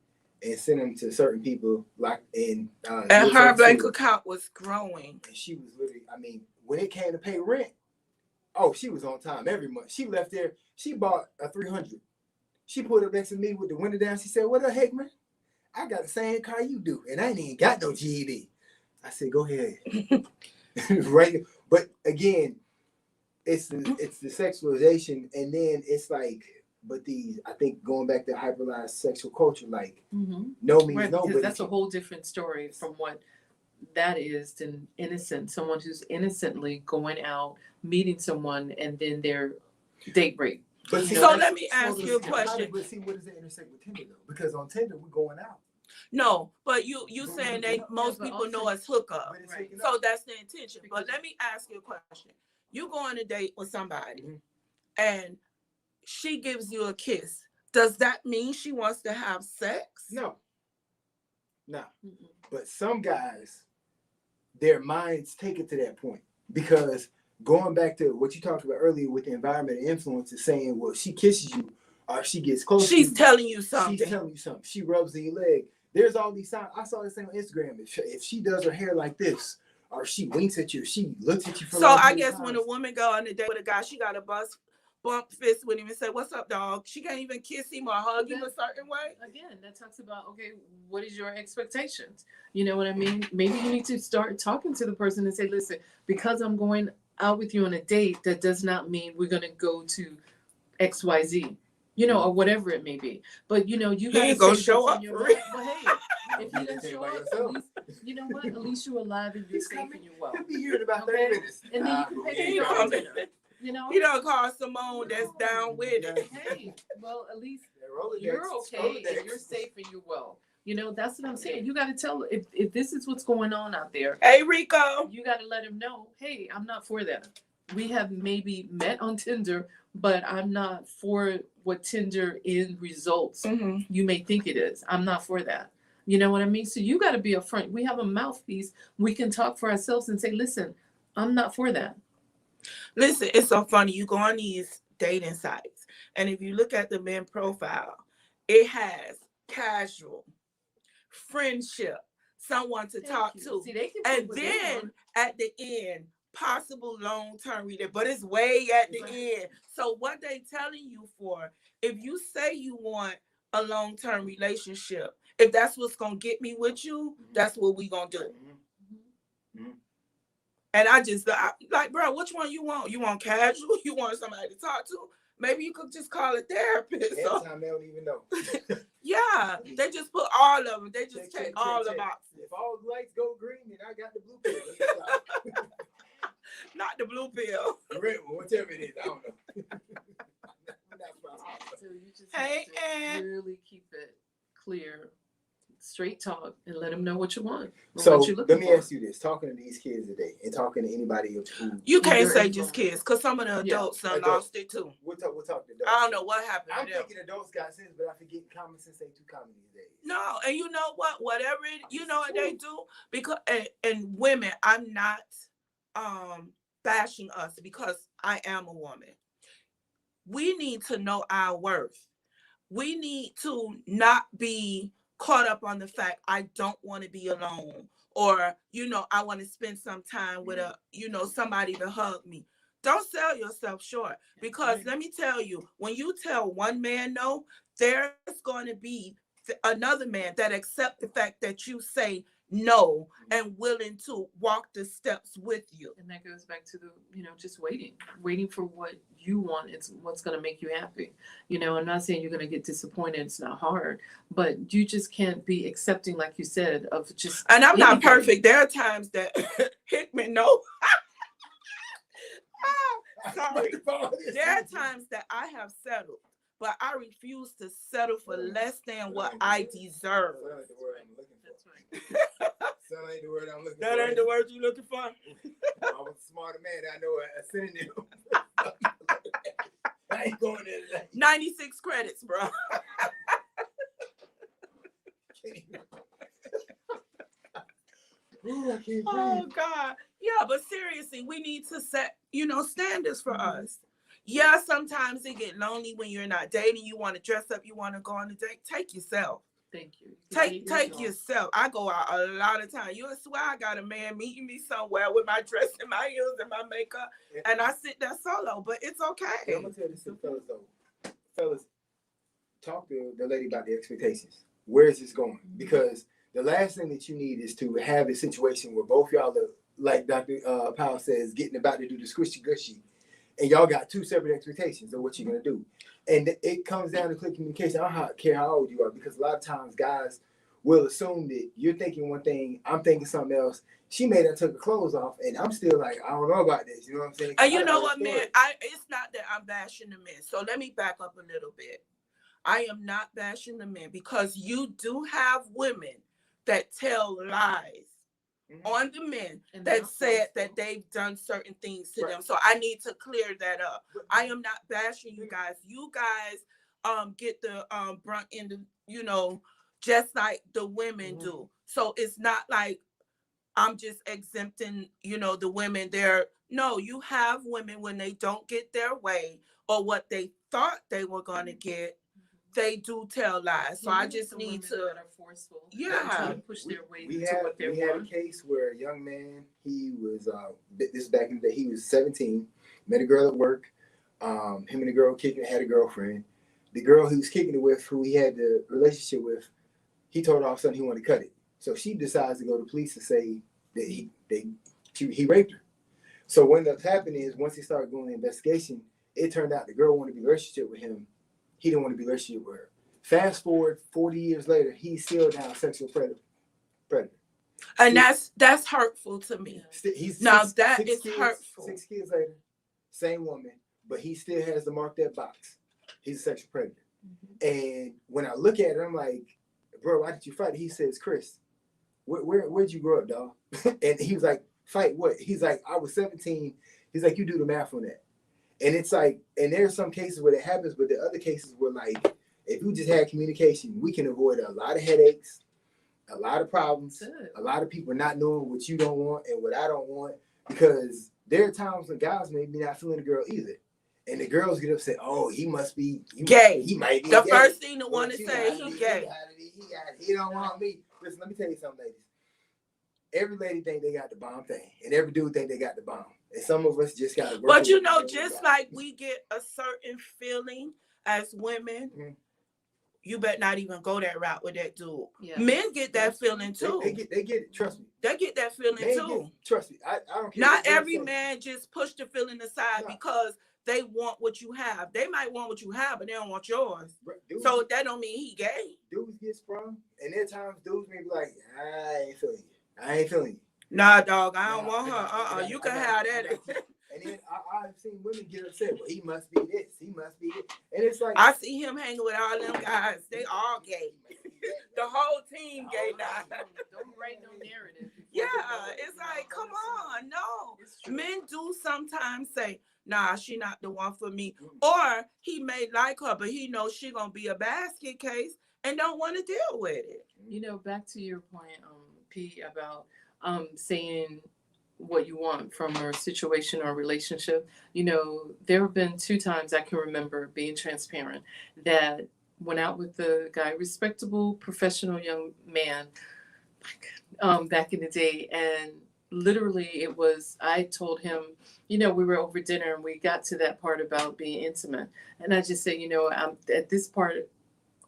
and sending them to certain people, like and her bank account was growing. And she was literally, when it came to pay rent, she was on time every month. She left there. She bought a 300. She put it next to me with the window down. She said, "What the heck, man? I got the same car you do, and I ain't even got no GED." I said, "Go ahead." Right, but again, it's the sexualization, and then it's like, but these, I think, going back to hyperbolized sexual culture, like no means no, because that's a whole different story from what that is than innocent. Someone who's innocently going out, meeting someone, and then they're date rape. But see, so let me ask you a question. But see, what does it intersect with Tinder though? Because on Tinder we're going out. No, but you saying most people know it's hookup, right? So that's the intention. But let me ask you a question. You go on a date with somebody, and she gives you a kiss. Does that mean she wants to have sex? No. But some guys, their minds take it to that point, because going back to what you talked about earlier with the environment and influence, is saying, well, she kisses you or she gets close. She's telling you something. She's telling you something. She rubs in your leg. There's all these signs. I saw this thing on Instagram. If she does her hair like this, or she winks at you, she looks at you for. So I guess when a woman go on a date with a guy, she got to bump fist with him and say, "What's up, dog?" She can't even kiss him or hug him a certain way. Again, that talks about, okay, what is your expectations? You know what I mean? Maybe you need to start talking to the person and say, listen, because I'm going out with you on a date, that does not mean we're going to go to XYZ, or whatever it may be. But, you ain't going to show up for real. But hey, if you don't show up, at least, you know what? At least you're alive and you're safe and you're well. He'll be here in about 30 minutes. And then you can pay for dinner. He don't call Simone that's down with it. Hey, well, at least you're okay and you're safe and you're well. You know, that's what I'm saying. You got to tell if this is what's going on out there. Hey, Rico. You got to let him know, hey, I'm not for that. We have maybe met on Tinder, but I'm not for what Tinder end results. Mm-hmm. You may think it is. I'm not for that. You know what I mean? So you got to be upfront. We have a mouthpiece. We can talk for ourselves and say, listen, I'm not for that. Listen, it's so funny. You go on these dating sites, and if you look at the men profile, it has casual, friendship, someone to talk to. See, they can and then at the end, possible long-term reader, but it's way at the end. So what they telling you for, if you say you want a long-term relationship, if that's what's gonna get me with you, that's what we gonna do. Mm-hmm. And I just like, bro, which one you want? You want casual? You want somebody to talk to? Maybe you could just call a therapist. Every time they don't even know. Yeah, they just put all of them. They just check all the boxes. If all the lights go green, then I got the blue pill. Not the blue pill. The red one, whatever it is, I don't know. So you just Hey, have to really keep it clear, straight talk, and let them know what you want. So what you're let looking me for. ask you this: talking to these kids today, and talking to anybody else who You can't You're say in just trouble. kids, because some of the adults done Adults. lost it too. we'll talk to adults. I don't know what happened I'm to them. thinking adults got sense, but I forget common sense ain't too common these days. No, and you know what? Whatever it, you know what they do, because and women, I'm not bashing us because I am a woman. We need to know our worth. We need to not be caught up on the fact I don't want to be alone, or I want to spend some time with somebody to hug me. Don't sell yourself short, because let me tell you, when you tell one man no, there's going to be another man that accept the fact that you say no and willing to walk the steps with you. And that goes back to the, just waiting for what you want. It's what's going to make you happy. I'm not saying you're going to get disappointed. It's not hard, but you just can't be accepting, like you said, of just. And I'm not anything. perfect. There are times that Hickman, no. Sorry. There are times that I have settled, but I refuse to settle for less than what I deserve. That ain't the word I'm looking for. That ain't the word you looking for? I'm a smarter man. I know a synonym. I ain't going there today. 96 credits, bro. Ooh, I can't Oh, breathe. God. Yeah, but seriously, we need to set, standards for us. Yeah, sometimes it get lonely when you're not dating. You want to dress up. You want to go on a date. Take yourself. Thank you. Take yourself. I go out a lot of times. You swear I got a man meeting me somewhere with my dress and my heels and my makeup, and I sit there solo. But it's okay. I'm gonna tell you some fellas though. Fellas, talk to the lady about the expectations. Where is this going? Because the last thing that you need is to have a situation where both y'all are, like Dr. Powell says, getting about to do the squishy gushy, and y'all got two separate expectations of what you're gonna do. And it comes down to clear communication. I don't care how old you are, because a lot of times guys will assume that you're thinking one thing, I'm thinking something else. She may have took her clothes off, and I'm still like, I don't know about this. You know what I'm saying? And you know what, man? It's not that I'm bashing the men. So let me back up a little bit. I am not bashing the men, because you do have women that tell lies on the men that said that they've done certain things to them. So I need to clear that up. I am not bashing you guys. You guys get the brunt end, just like the women do. So it's not like I'm just exempting, the women there. No, you have women, when they don't get their way or what they thought they were going to get, they do tell lies. So I just need to. That are forceful. Yeah. Push their way We to had what they want. We had a case where a young man, he was this is back in the day, he was 17, met a girl at work. Him and the girl had a girlfriend. The girl he was kicking it with, who he had the relationship with, he told her all of a sudden he wanted to cut it. So she decides to go to police and say that he raped her. So what ended up happening is, once he started doing the investigation, it turned out the girl wanted to be in a relationship with him. He didn't want to be in a relationship with her. Fast forward 40 years later, he's still down a sexual predator. And that's hurtful to me. He's that is hurtful. 6 kids later, same woman, but he still has to mark that box. He's a sexual predator. And when I look at it, I'm like, bro, why did you fight? He says, Chris, where'd you grow up, dog? And he was like, fight what? He's like, I was 17. He's like, you do the math on that. And it's like, and there's some cases where it happens, but the other cases where like, if you just had communication, we can avoid a lot of headaches, a lot of problems, a lot of people not knowing what you don't want and what I don't want, because there are times when guys may be not feeling the girl either. And the girls get upset, oh, he must be gay. He might be the gay. first thing to want to say, he gay. He don't want me. Listen, let me tell you something, ladies. Every lady think they got the bomb thing, and every dude think they got the bomb. And some of us just got to work. But you know, just like we get a certain feeling as women, you better not even go that route with that dude. Yeah. Men get that feeling too. They get it. Trust me. They get that feeling too. Trust me. I don't care. Not every man just push the feeling aside because they want what you have. They might want what you have, but they don't want yours. So that don't mean he gay. Dudes get sprung, and there are times dudes may be like, I ain't feeling you. Nah, dog, I don't want her. You can have that. And then I've seen women get upset. Well, he must be this. He must be this. And it's like, I see him hanging with all them guys. They all gay. The whole team gay now. Don't write no narrative. Yeah, it's like, come on, no. Men do sometimes say, nah, she not the one for me. Or he may like her, but he knows she gonna be a basket case and don't want to deal with it. You know, back to your point, P, about saying what you want from a situation or relationship. You know, there have been 2 times I can remember, being transparent, that went out with a guy, respectable, professional young man, back in the day, and literally it was, I told him, you know, we were over dinner and we got to that part about being intimate, and I just said, you know, I'm at this part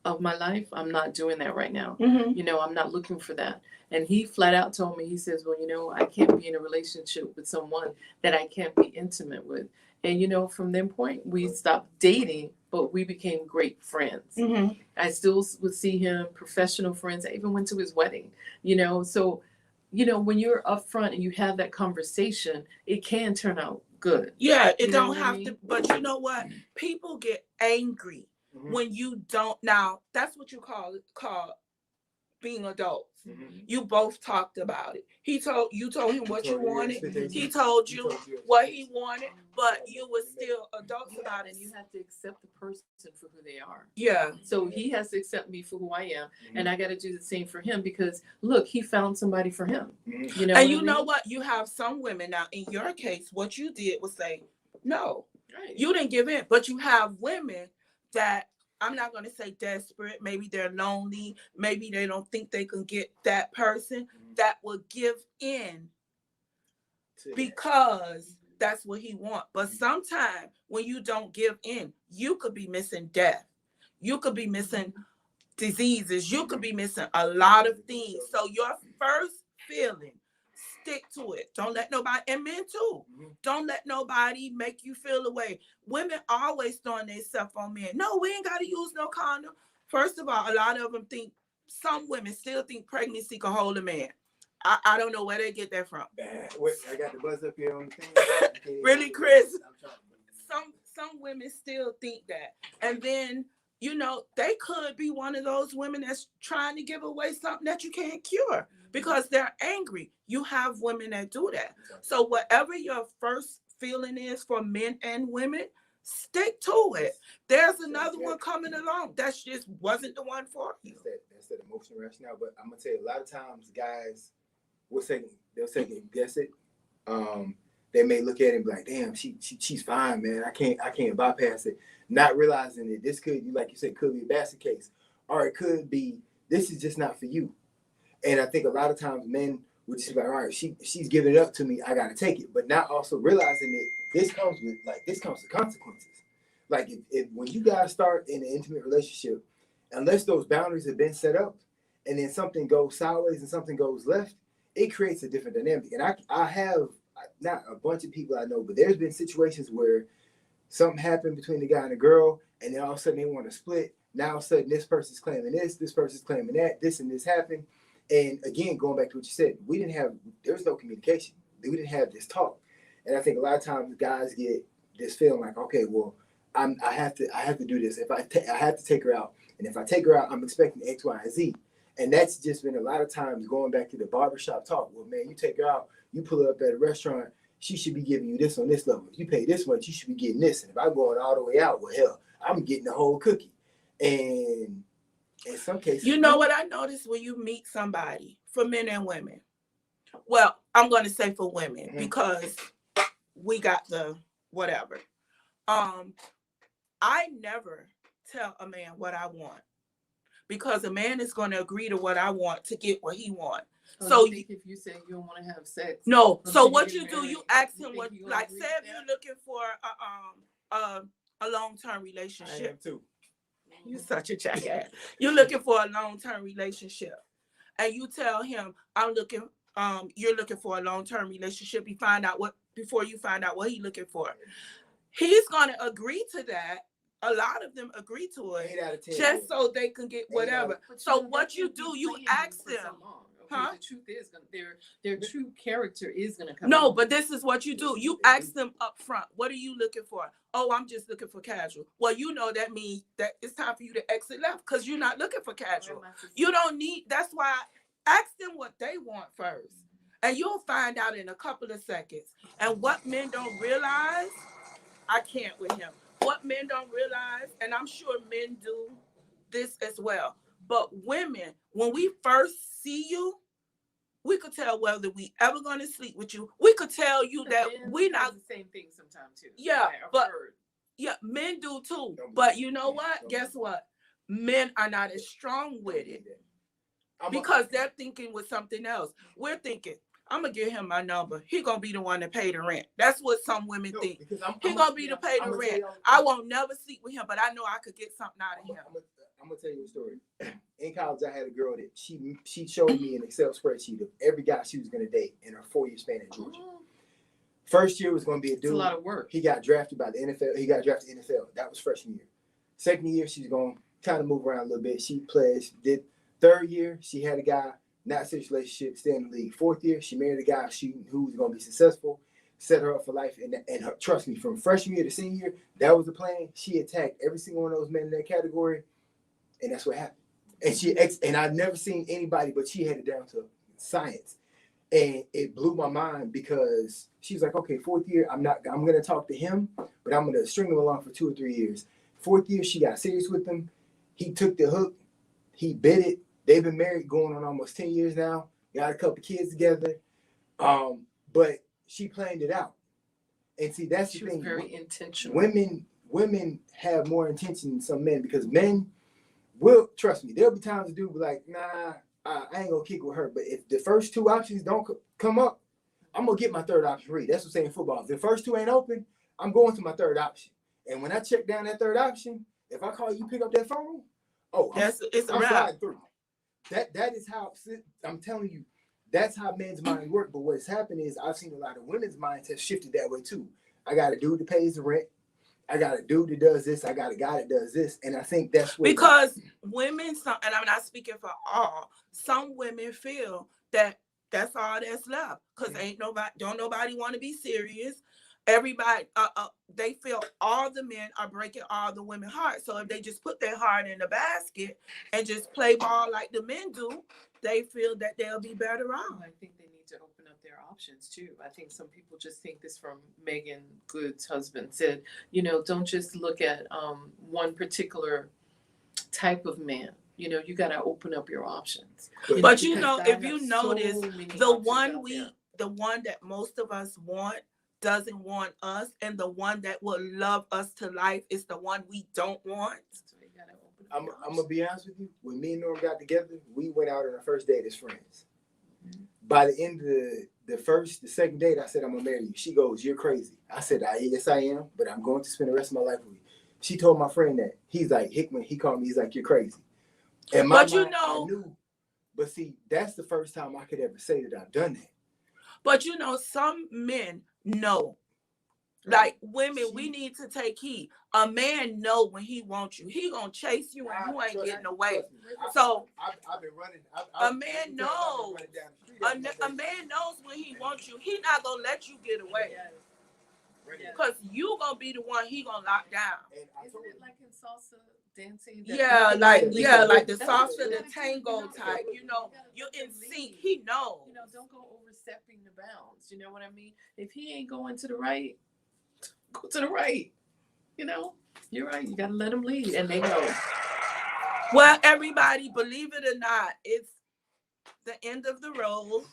of my life, I'm not doing that right now. You know, I'm not looking for that. And he flat out told me, he says, well, you know, I can't be in a relationship with someone that I can't be intimate with. And, you know, from that point, we stopped dating, but we became great friends. I still would see him, professional friends. I even went to his wedding, you know. So, you know, when you're upfront and you have that conversation, it can turn out good. Yeah, it don't have to. But you know what? People get angry when you don't. Now, that's what you call being adults. You both talked about it. You told him what you wanted. He told you what he wanted, but you were still adults about it. And you have to accept the person for who they are. Yeah. So he has to accept me for who I am, and I got to do the same for him, because look, he found somebody for him. You know. And you know what? You have some women now. In your case, what you did was say no. Right. You didn't give in, but you have women that, I'm not going to say desperate. Maybe they're lonely. Maybe they don't think they can get that person that will give in because that's what he wants. But sometimes when you don't give in, you could be missing death. You could be missing diseases. You could be missing a lot of things. So your first feeling, stick to it. Don't let nobody, and men too, don't let nobody make you feel away. Women always throwing themselves on men. No, we ain't got to use no condom. First of all, a lot of them think, some women still think pregnancy can hold a man. I don't know where they get that from. Wait, I got the buzz up here on the thing. Really, Chris? Some women still think that. And then, you know, they could be one of those women that's trying to give away something that you can't cure because they're angry. You have women that do that. So whatever your first feeling is for men and women, stick to it. There's another one coming along that just wasn't the one for you. That's that emotional rationale. But I'm gonna tell you, a lot of times guys will say, they'll second guess it. They may look at it and be like, damn, she's fine, man. I can't bypass it. Not realizing that this could, like you said, could be a basket case. Or it could be, this is just not for you. And I think a lot of times men would just be like, all right, she's giving it up to me, I gotta take it. But not also realizing that this comes with consequences. Like if when you guys start in an intimate relationship, unless those boundaries have been set up and then something goes sideways and something goes left, it creates a different dynamic. And I have not a bunch of people I know, but there's been situations where something happened between the guy and the girl, and then all of a sudden they want to split. Now all of a sudden this person's claiming this person's claiming that, this and this happened. And again, going back to what you said, there was no communication. We didn't have this talk. And I think a lot of times guys get this feeling like, okay, well, I have to do this. If I have to take her out, and if I take her out, I'm expecting X, Y, and Z. And that's just been a lot of times going back to the barbershop talk. Well, man, you take her out, you pull her up at a restaurant, she should be giving you this on this level. If you pay this much, you should be getting this. And if I'm going all the way out, well, hell, I'm getting the whole cookie. And in some cases, You know what I noticed when you meet somebody, for men and women? Well, I'm going to say for women because we got the whatever. I never tell a man what I want because a man is going to agree to what I want to get what he wants. So if you say you don't want to have sex, no. So what you do, you ask him what, like, say if you're looking for a long-term relationship. I am too. You're such a jackass. You're looking for a long-term relationship, and you tell him, "I'm looking." You're looking for a long-term relationship. You find out before you find out what he's looking for. He's gonna agree to that. A lot of them agree to it 8 out of 10, just so they can get whatever. So what you do, you ask them. Huh? The truth is, their true character is gonna come. No, but this is what you do. You ask them up front. What are you looking for? Oh, I'm just looking for casual. Well, you know that means that it's time for you to exit left because you're not looking for casual. You don't need. That's why ask them what they want first, and you'll find out in a couple of seconds. And what men don't realize, I can't with him. What men don't realize, and I'm sure men do this as well. But women, when we first see you, we could tell whether we ever going to sleep with you. We could tell you that we not the same thing sometimes too. Yeah, but yeah, men do too. But you know what? Guess what? Men are not as strong with it because they're thinking with something else. We're thinking, I'm gonna give him my number. He gonna be the one to pay the rent. That's what some women think. He gonna be the pay the rent. I won't never sleep with him, but I know I could get something out of him. I'm gonna tell you a story. In college, I had a girl that she showed me an Excel spreadsheet of every guy she was gonna date in her 4-year span at Georgia. First year was gonna be a dude. It's a lot of work. He got drafted by the NFL. He got drafted in the NFL. That was freshman year. Second year, she's gonna kind of move around a little bit. She pledged. Did third year, she had a guy, not serious relationship, stay in the league. Fourth year, she married a guy who was gonna be successful, set her up for life, and her, trust me, from freshman year to senior year, that was the plan. She attacked every single one of those men in that category. And that's what happened. And I've never seen anybody, but she had it down to science. And it blew my mind because she was like, okay, fourth year, I'm going to talk to him, but I'm going to string him along for 2 or 3 years. Fourth year, she got serious with him. He took the hook. He bit it. They've been married going on almost 10 years now. Got a couple kids together. But she planned it out. And see, that's the thing. She was very intentional. Women have more intention than some men because men will, trust me, there'll be times a dude be like, nah, I ain't gonna kick with her. But if the first 2 options don't come up, I'm gonna get my third option read. That's what I'm saying in football. If the first 2 ain't open, I'm going to my third option. And when I check down that third option, if I call you pick up that phone, I'm sliding through. That is how, I'm telling you, that's how men's mind work. But what's happened is I've seen a lot of women's minds have shifted that way too. I got a dude that pays the rent. I got a dude that does this. I got a guy that does this. And I think that's what. Because women, and I'm not speaking for all, some women feel that that's all that's left. Because don't nobody want to be serious. Everybody, they feel all the men are breaking all the women's hearts. So if they just put their heart in the basket and just play ball like the men do, they feel that they'll be better off. I think they need to open up their options too. I think some people just think this from Megan Good's husband said, don't just look at one particular type of man. You got to open up your options. But if you notice, the one that most of us want doesn't want us, and the one that will love us to life is the one we don't want. So you gotta open up I'm gonna be honest with you. When me and Norm got together, we went out on our first date as friends. Mm-hmm. By the end of the second date, I said, I'm gonna marry you. She goes, you're crazy. I said, yes, I am, but I'm going to spend the rest of my life with you. She told my friend that. He's like, Hickman, he called me, he's like, you're crazy. And I knew, but see, that's the first time I could ever say that I've done that. But some men know. Like women, we need to take heed. A man know when he wants you. He gonna chase you and you ain't getting away. So I've been running. A man knows. A man knows when he wants you. He not gonna let you get away. Because you gonna be the one he gonna lock down. Isn't it like in salsa? dancing? Yeah, like the softer, the tango type. You're in sync. He knows. Don't go overstepping the bounds. You know what I mean? If he ain't going to the right, go to the right. You're right. You gotta let him lead, and they know. Well, everybody, believe it or not, it's the end of the road.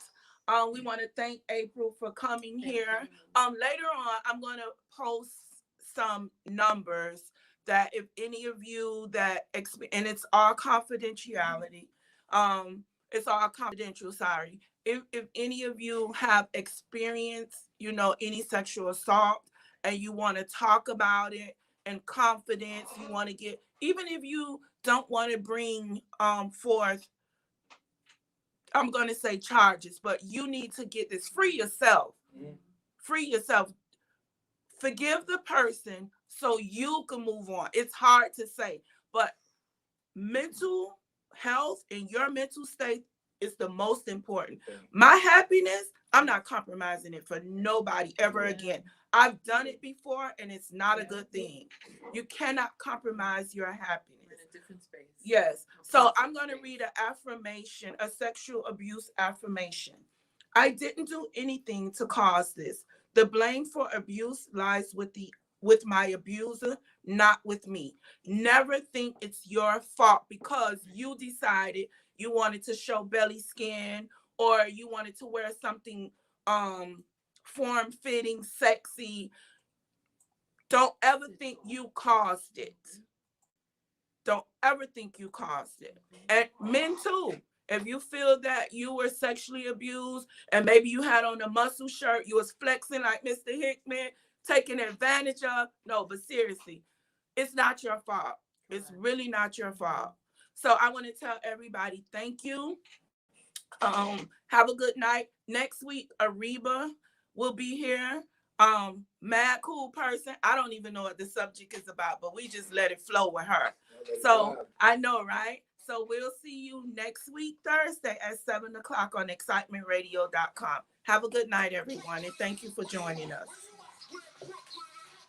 We want to thank April for coming here. Later on, I'm going to post some numbers that if any of you and it's all confidentiality. It's all confidential, sorry. If any of you have experienced, any sexual assault and you want to talk about it in confidence, you want to get, even if you don't want to bring forth, I'm going to say charges, but you need to get this. Free yourself. Mm-hmm. Free yourself. Forgive the person so you can move on. It's hard to say, but mental health and your mental state is the most important. Okay. My happiness, I'm not compromising it for nobody ever again. I've done it before and it's not a good thing. You cannot compromise your happiness. We're in a different space. Yes. So I'm going to read an affirmation, a sexual abuse affirmation. I didn't do anything to cause this. The blame for abuse lies with my abuser, not with me. Never think it's your fault because you decided you wanted to show belly skin or you wanted to wear something form-fitting, sexy. Don't ever think you caused it. Don't ever think you caused it. And men too. If you feel that you were sexually abused and maybe you had on a muscle shirt, you was flexing like Mr. Hickman, taking advantage of, no, but seriously, it's not your fault. It's really not your fault. So I want to tell everybody, thank you. Have a good night. Next week, Ariba will be here. Mad cool person. I don't even know what the subject is about, but we just let it flow with her. So I know, right? So we'll see you next week, Thursday at 7:00 on excitementradio.com. Have a good night, everyone, and thank you for joining us.